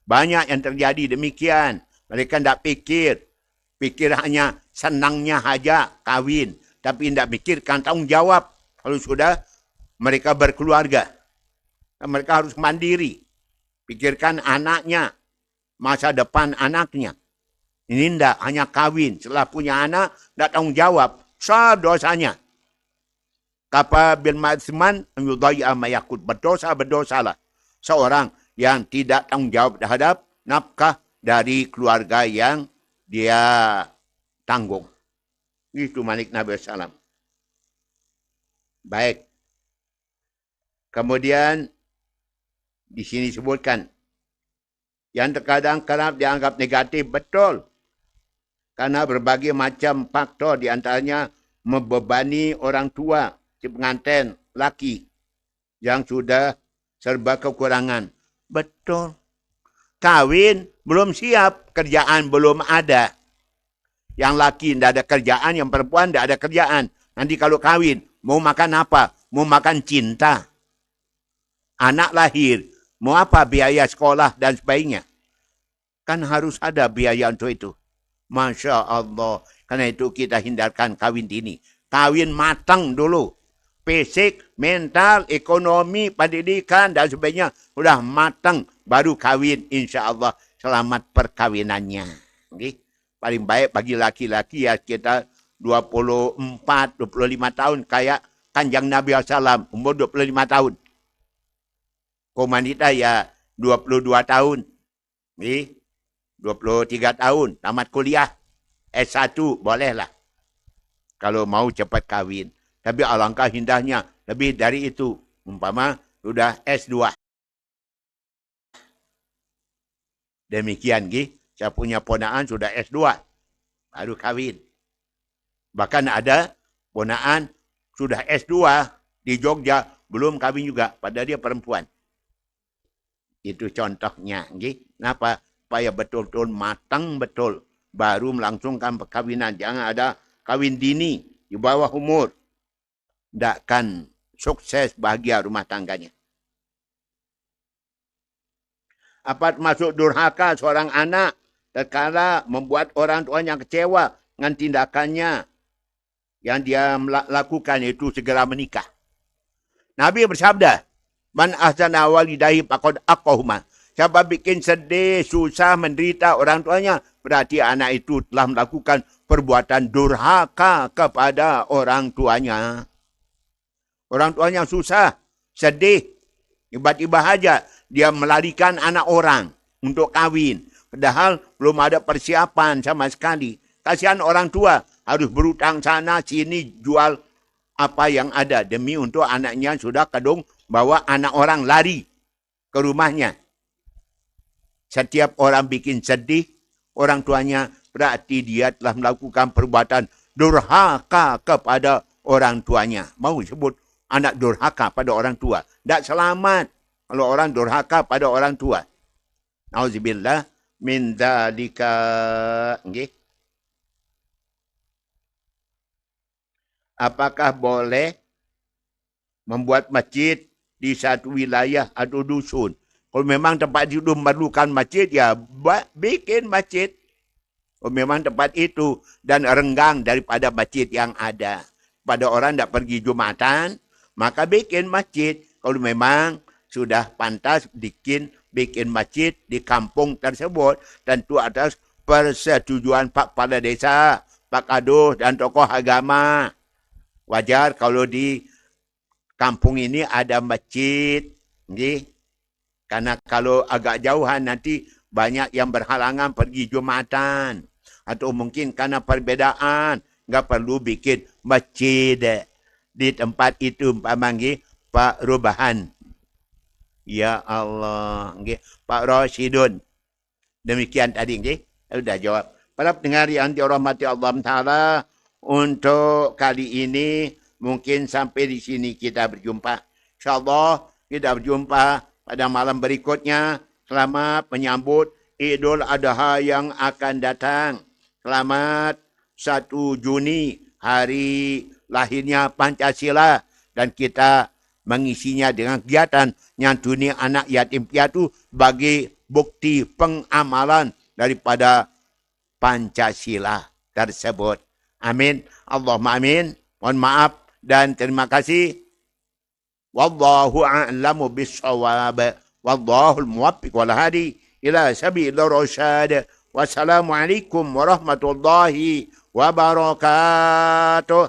Banyak yang terjadi demikian. Mereka tidak pikir hanya senangnya saja kawin, tapi tidak pikirkan tanggung jawab kalau sudah mereka berkeluarga. Mereka harus mandiri. Pikirkan anaknya, masa depan anaknya. Ini tidak hanya kawin. Setelah punya anak, tidak tanggung jawab. Besar dosanya. Kapa bin Ma'asman, yudhai'a mayakut. Berdosalah. Seorang yang tidak tanggung jawab terhadap nafkah dari keluarga yang dia tanggung. Itu Malik Nabi SAW. Baik. Kemudian, di sini sebutkan, yang terkadang kerap dianggap negatif, betul. Karena berbagai macam faktor, di antaranya membebani orang tua, si pengantin, laki, yang sudah serba kekurangan. Betul. Kawin belum siap, kerjaan belum ada. Yang laki tidak ada kerjaan, yang perempuan tidak ada kerjaan. Nanti kalau kawin, mau makan apa? Mau makan cinta. Anak lahir, mau apa? Biaya sekolah dan sebagainya. Kan harus ada biaya untuk itu. Masya Allah. Karena itu kita hindarkan kawin dini. Kawin matang dulu. Fisik, mental, ekonomi, pendidikan dan sebagainya. Sudah matang. Baru kawin. Insya Allah selamat perkawinannya. Okay? Paling baik bagi laki-laki ya kita 24, 25 tahun. Kayak Kanjeng Nabi SAW. Umur 25 tahun. Wanita ya 22 tahun. 23 tahun. Tamat kuliah. S1 bolehlah. Kalau mau cepat kawin. Tapi alangkah indahnya. Lebih dari itu. Umpama sudah S2. Demikian. Saya punya ponaan sudah S2. Baru kawin. Bahkan ada ponaan sudah S2 di Jogja. Belum kawin juga. Padahal dia perempuan. Itu contohnya. Kenapa? Supaya betul-betul matang betul. Baru melangsungkan perkawinan. Jangan ada kawin dini di bawah umur. Tidak akan sukses bahagia rumah tangganya. Apa termasuk durhaka seorang anak terkala membuat orang tuanya kecewa dengan tindakannya yang dia lakukan, itu segera menikah. Nabi bersabda, Man ahsana walidahi faqad aqahuma. Siapa bikin sedih, susah, menderita orang tuanya, berarti anak itu telah melakukan perbuatan durhaka kepada orang tuanya. Orang tuanya susah, sedih, tiba-tiba saja dia melarikan anak orang untuk kawin. Padahal belum ada persiapan sama sekali. Kasihan orang tua, harus berutang sana sini jual apa yang ada demi untuk anaknya sudah kadung bawa anak orang lari ke rumahnya. Setiap orang bikin sedih orang tuanya, berarti dia telah melakukan perbuatan durhaka kepada orang tuanya. Mau sebut anak durhaka pada orang tua. Tak selamat kalau orang durhaka pada orang tua. Nauzubillah min dzalika. Nggih. Apakah boleh membuat masjid di satu wilayah atau dusun? Kalau memang tempat itu memerlukan masjid, ya bikin masjid. Kalau memang tempat itu dan renggang daripada masjid yang ada. Pada orang tidak pergi Jumatan, maka bikin masjid. Kalau memang sudah pantas bikin masjid di kampung tersebut, tentu atas persetujuan Pak Kepala Desa, Pak Kaduh dan tokoh agama. Wajar kalau di kampung ini ada masjid. Karena kalau agak jauhan nanti banyak yang berhalangan pergi Jumatan. Atau mungkin karena perbedaan, nggak perlu bikin masjid di tempat itu. Pak Rubahan. Ya Allah. Okay. Pak Rashidun. Demikian tadi. Okay. Sudah jawab. Para pendengar yang dirahmati Allah Ta'ala, untuk kali ini mungkin sampai di sini kita berjumpa. InsyaAllah kita berjumpa pada malam berikutnya. Selamat menyambut Idul Adha yang akan datang. Selamat 1 Juni, hari lahirnya Pancasila. Dan kita mengisinya dengan kegiatan nyantuni anak yatim piatu bagi bukti pengamalan daripada Pancasila tersebut. Amin. Allahumma amin. Mohon maaf dan terima kasih. Wallahu a'lamu bis-shawab. Wallahul muwaffiq wal hadi ila sabilir rasyad. Wassalamualaikum warahmatullahi wabarakatuh.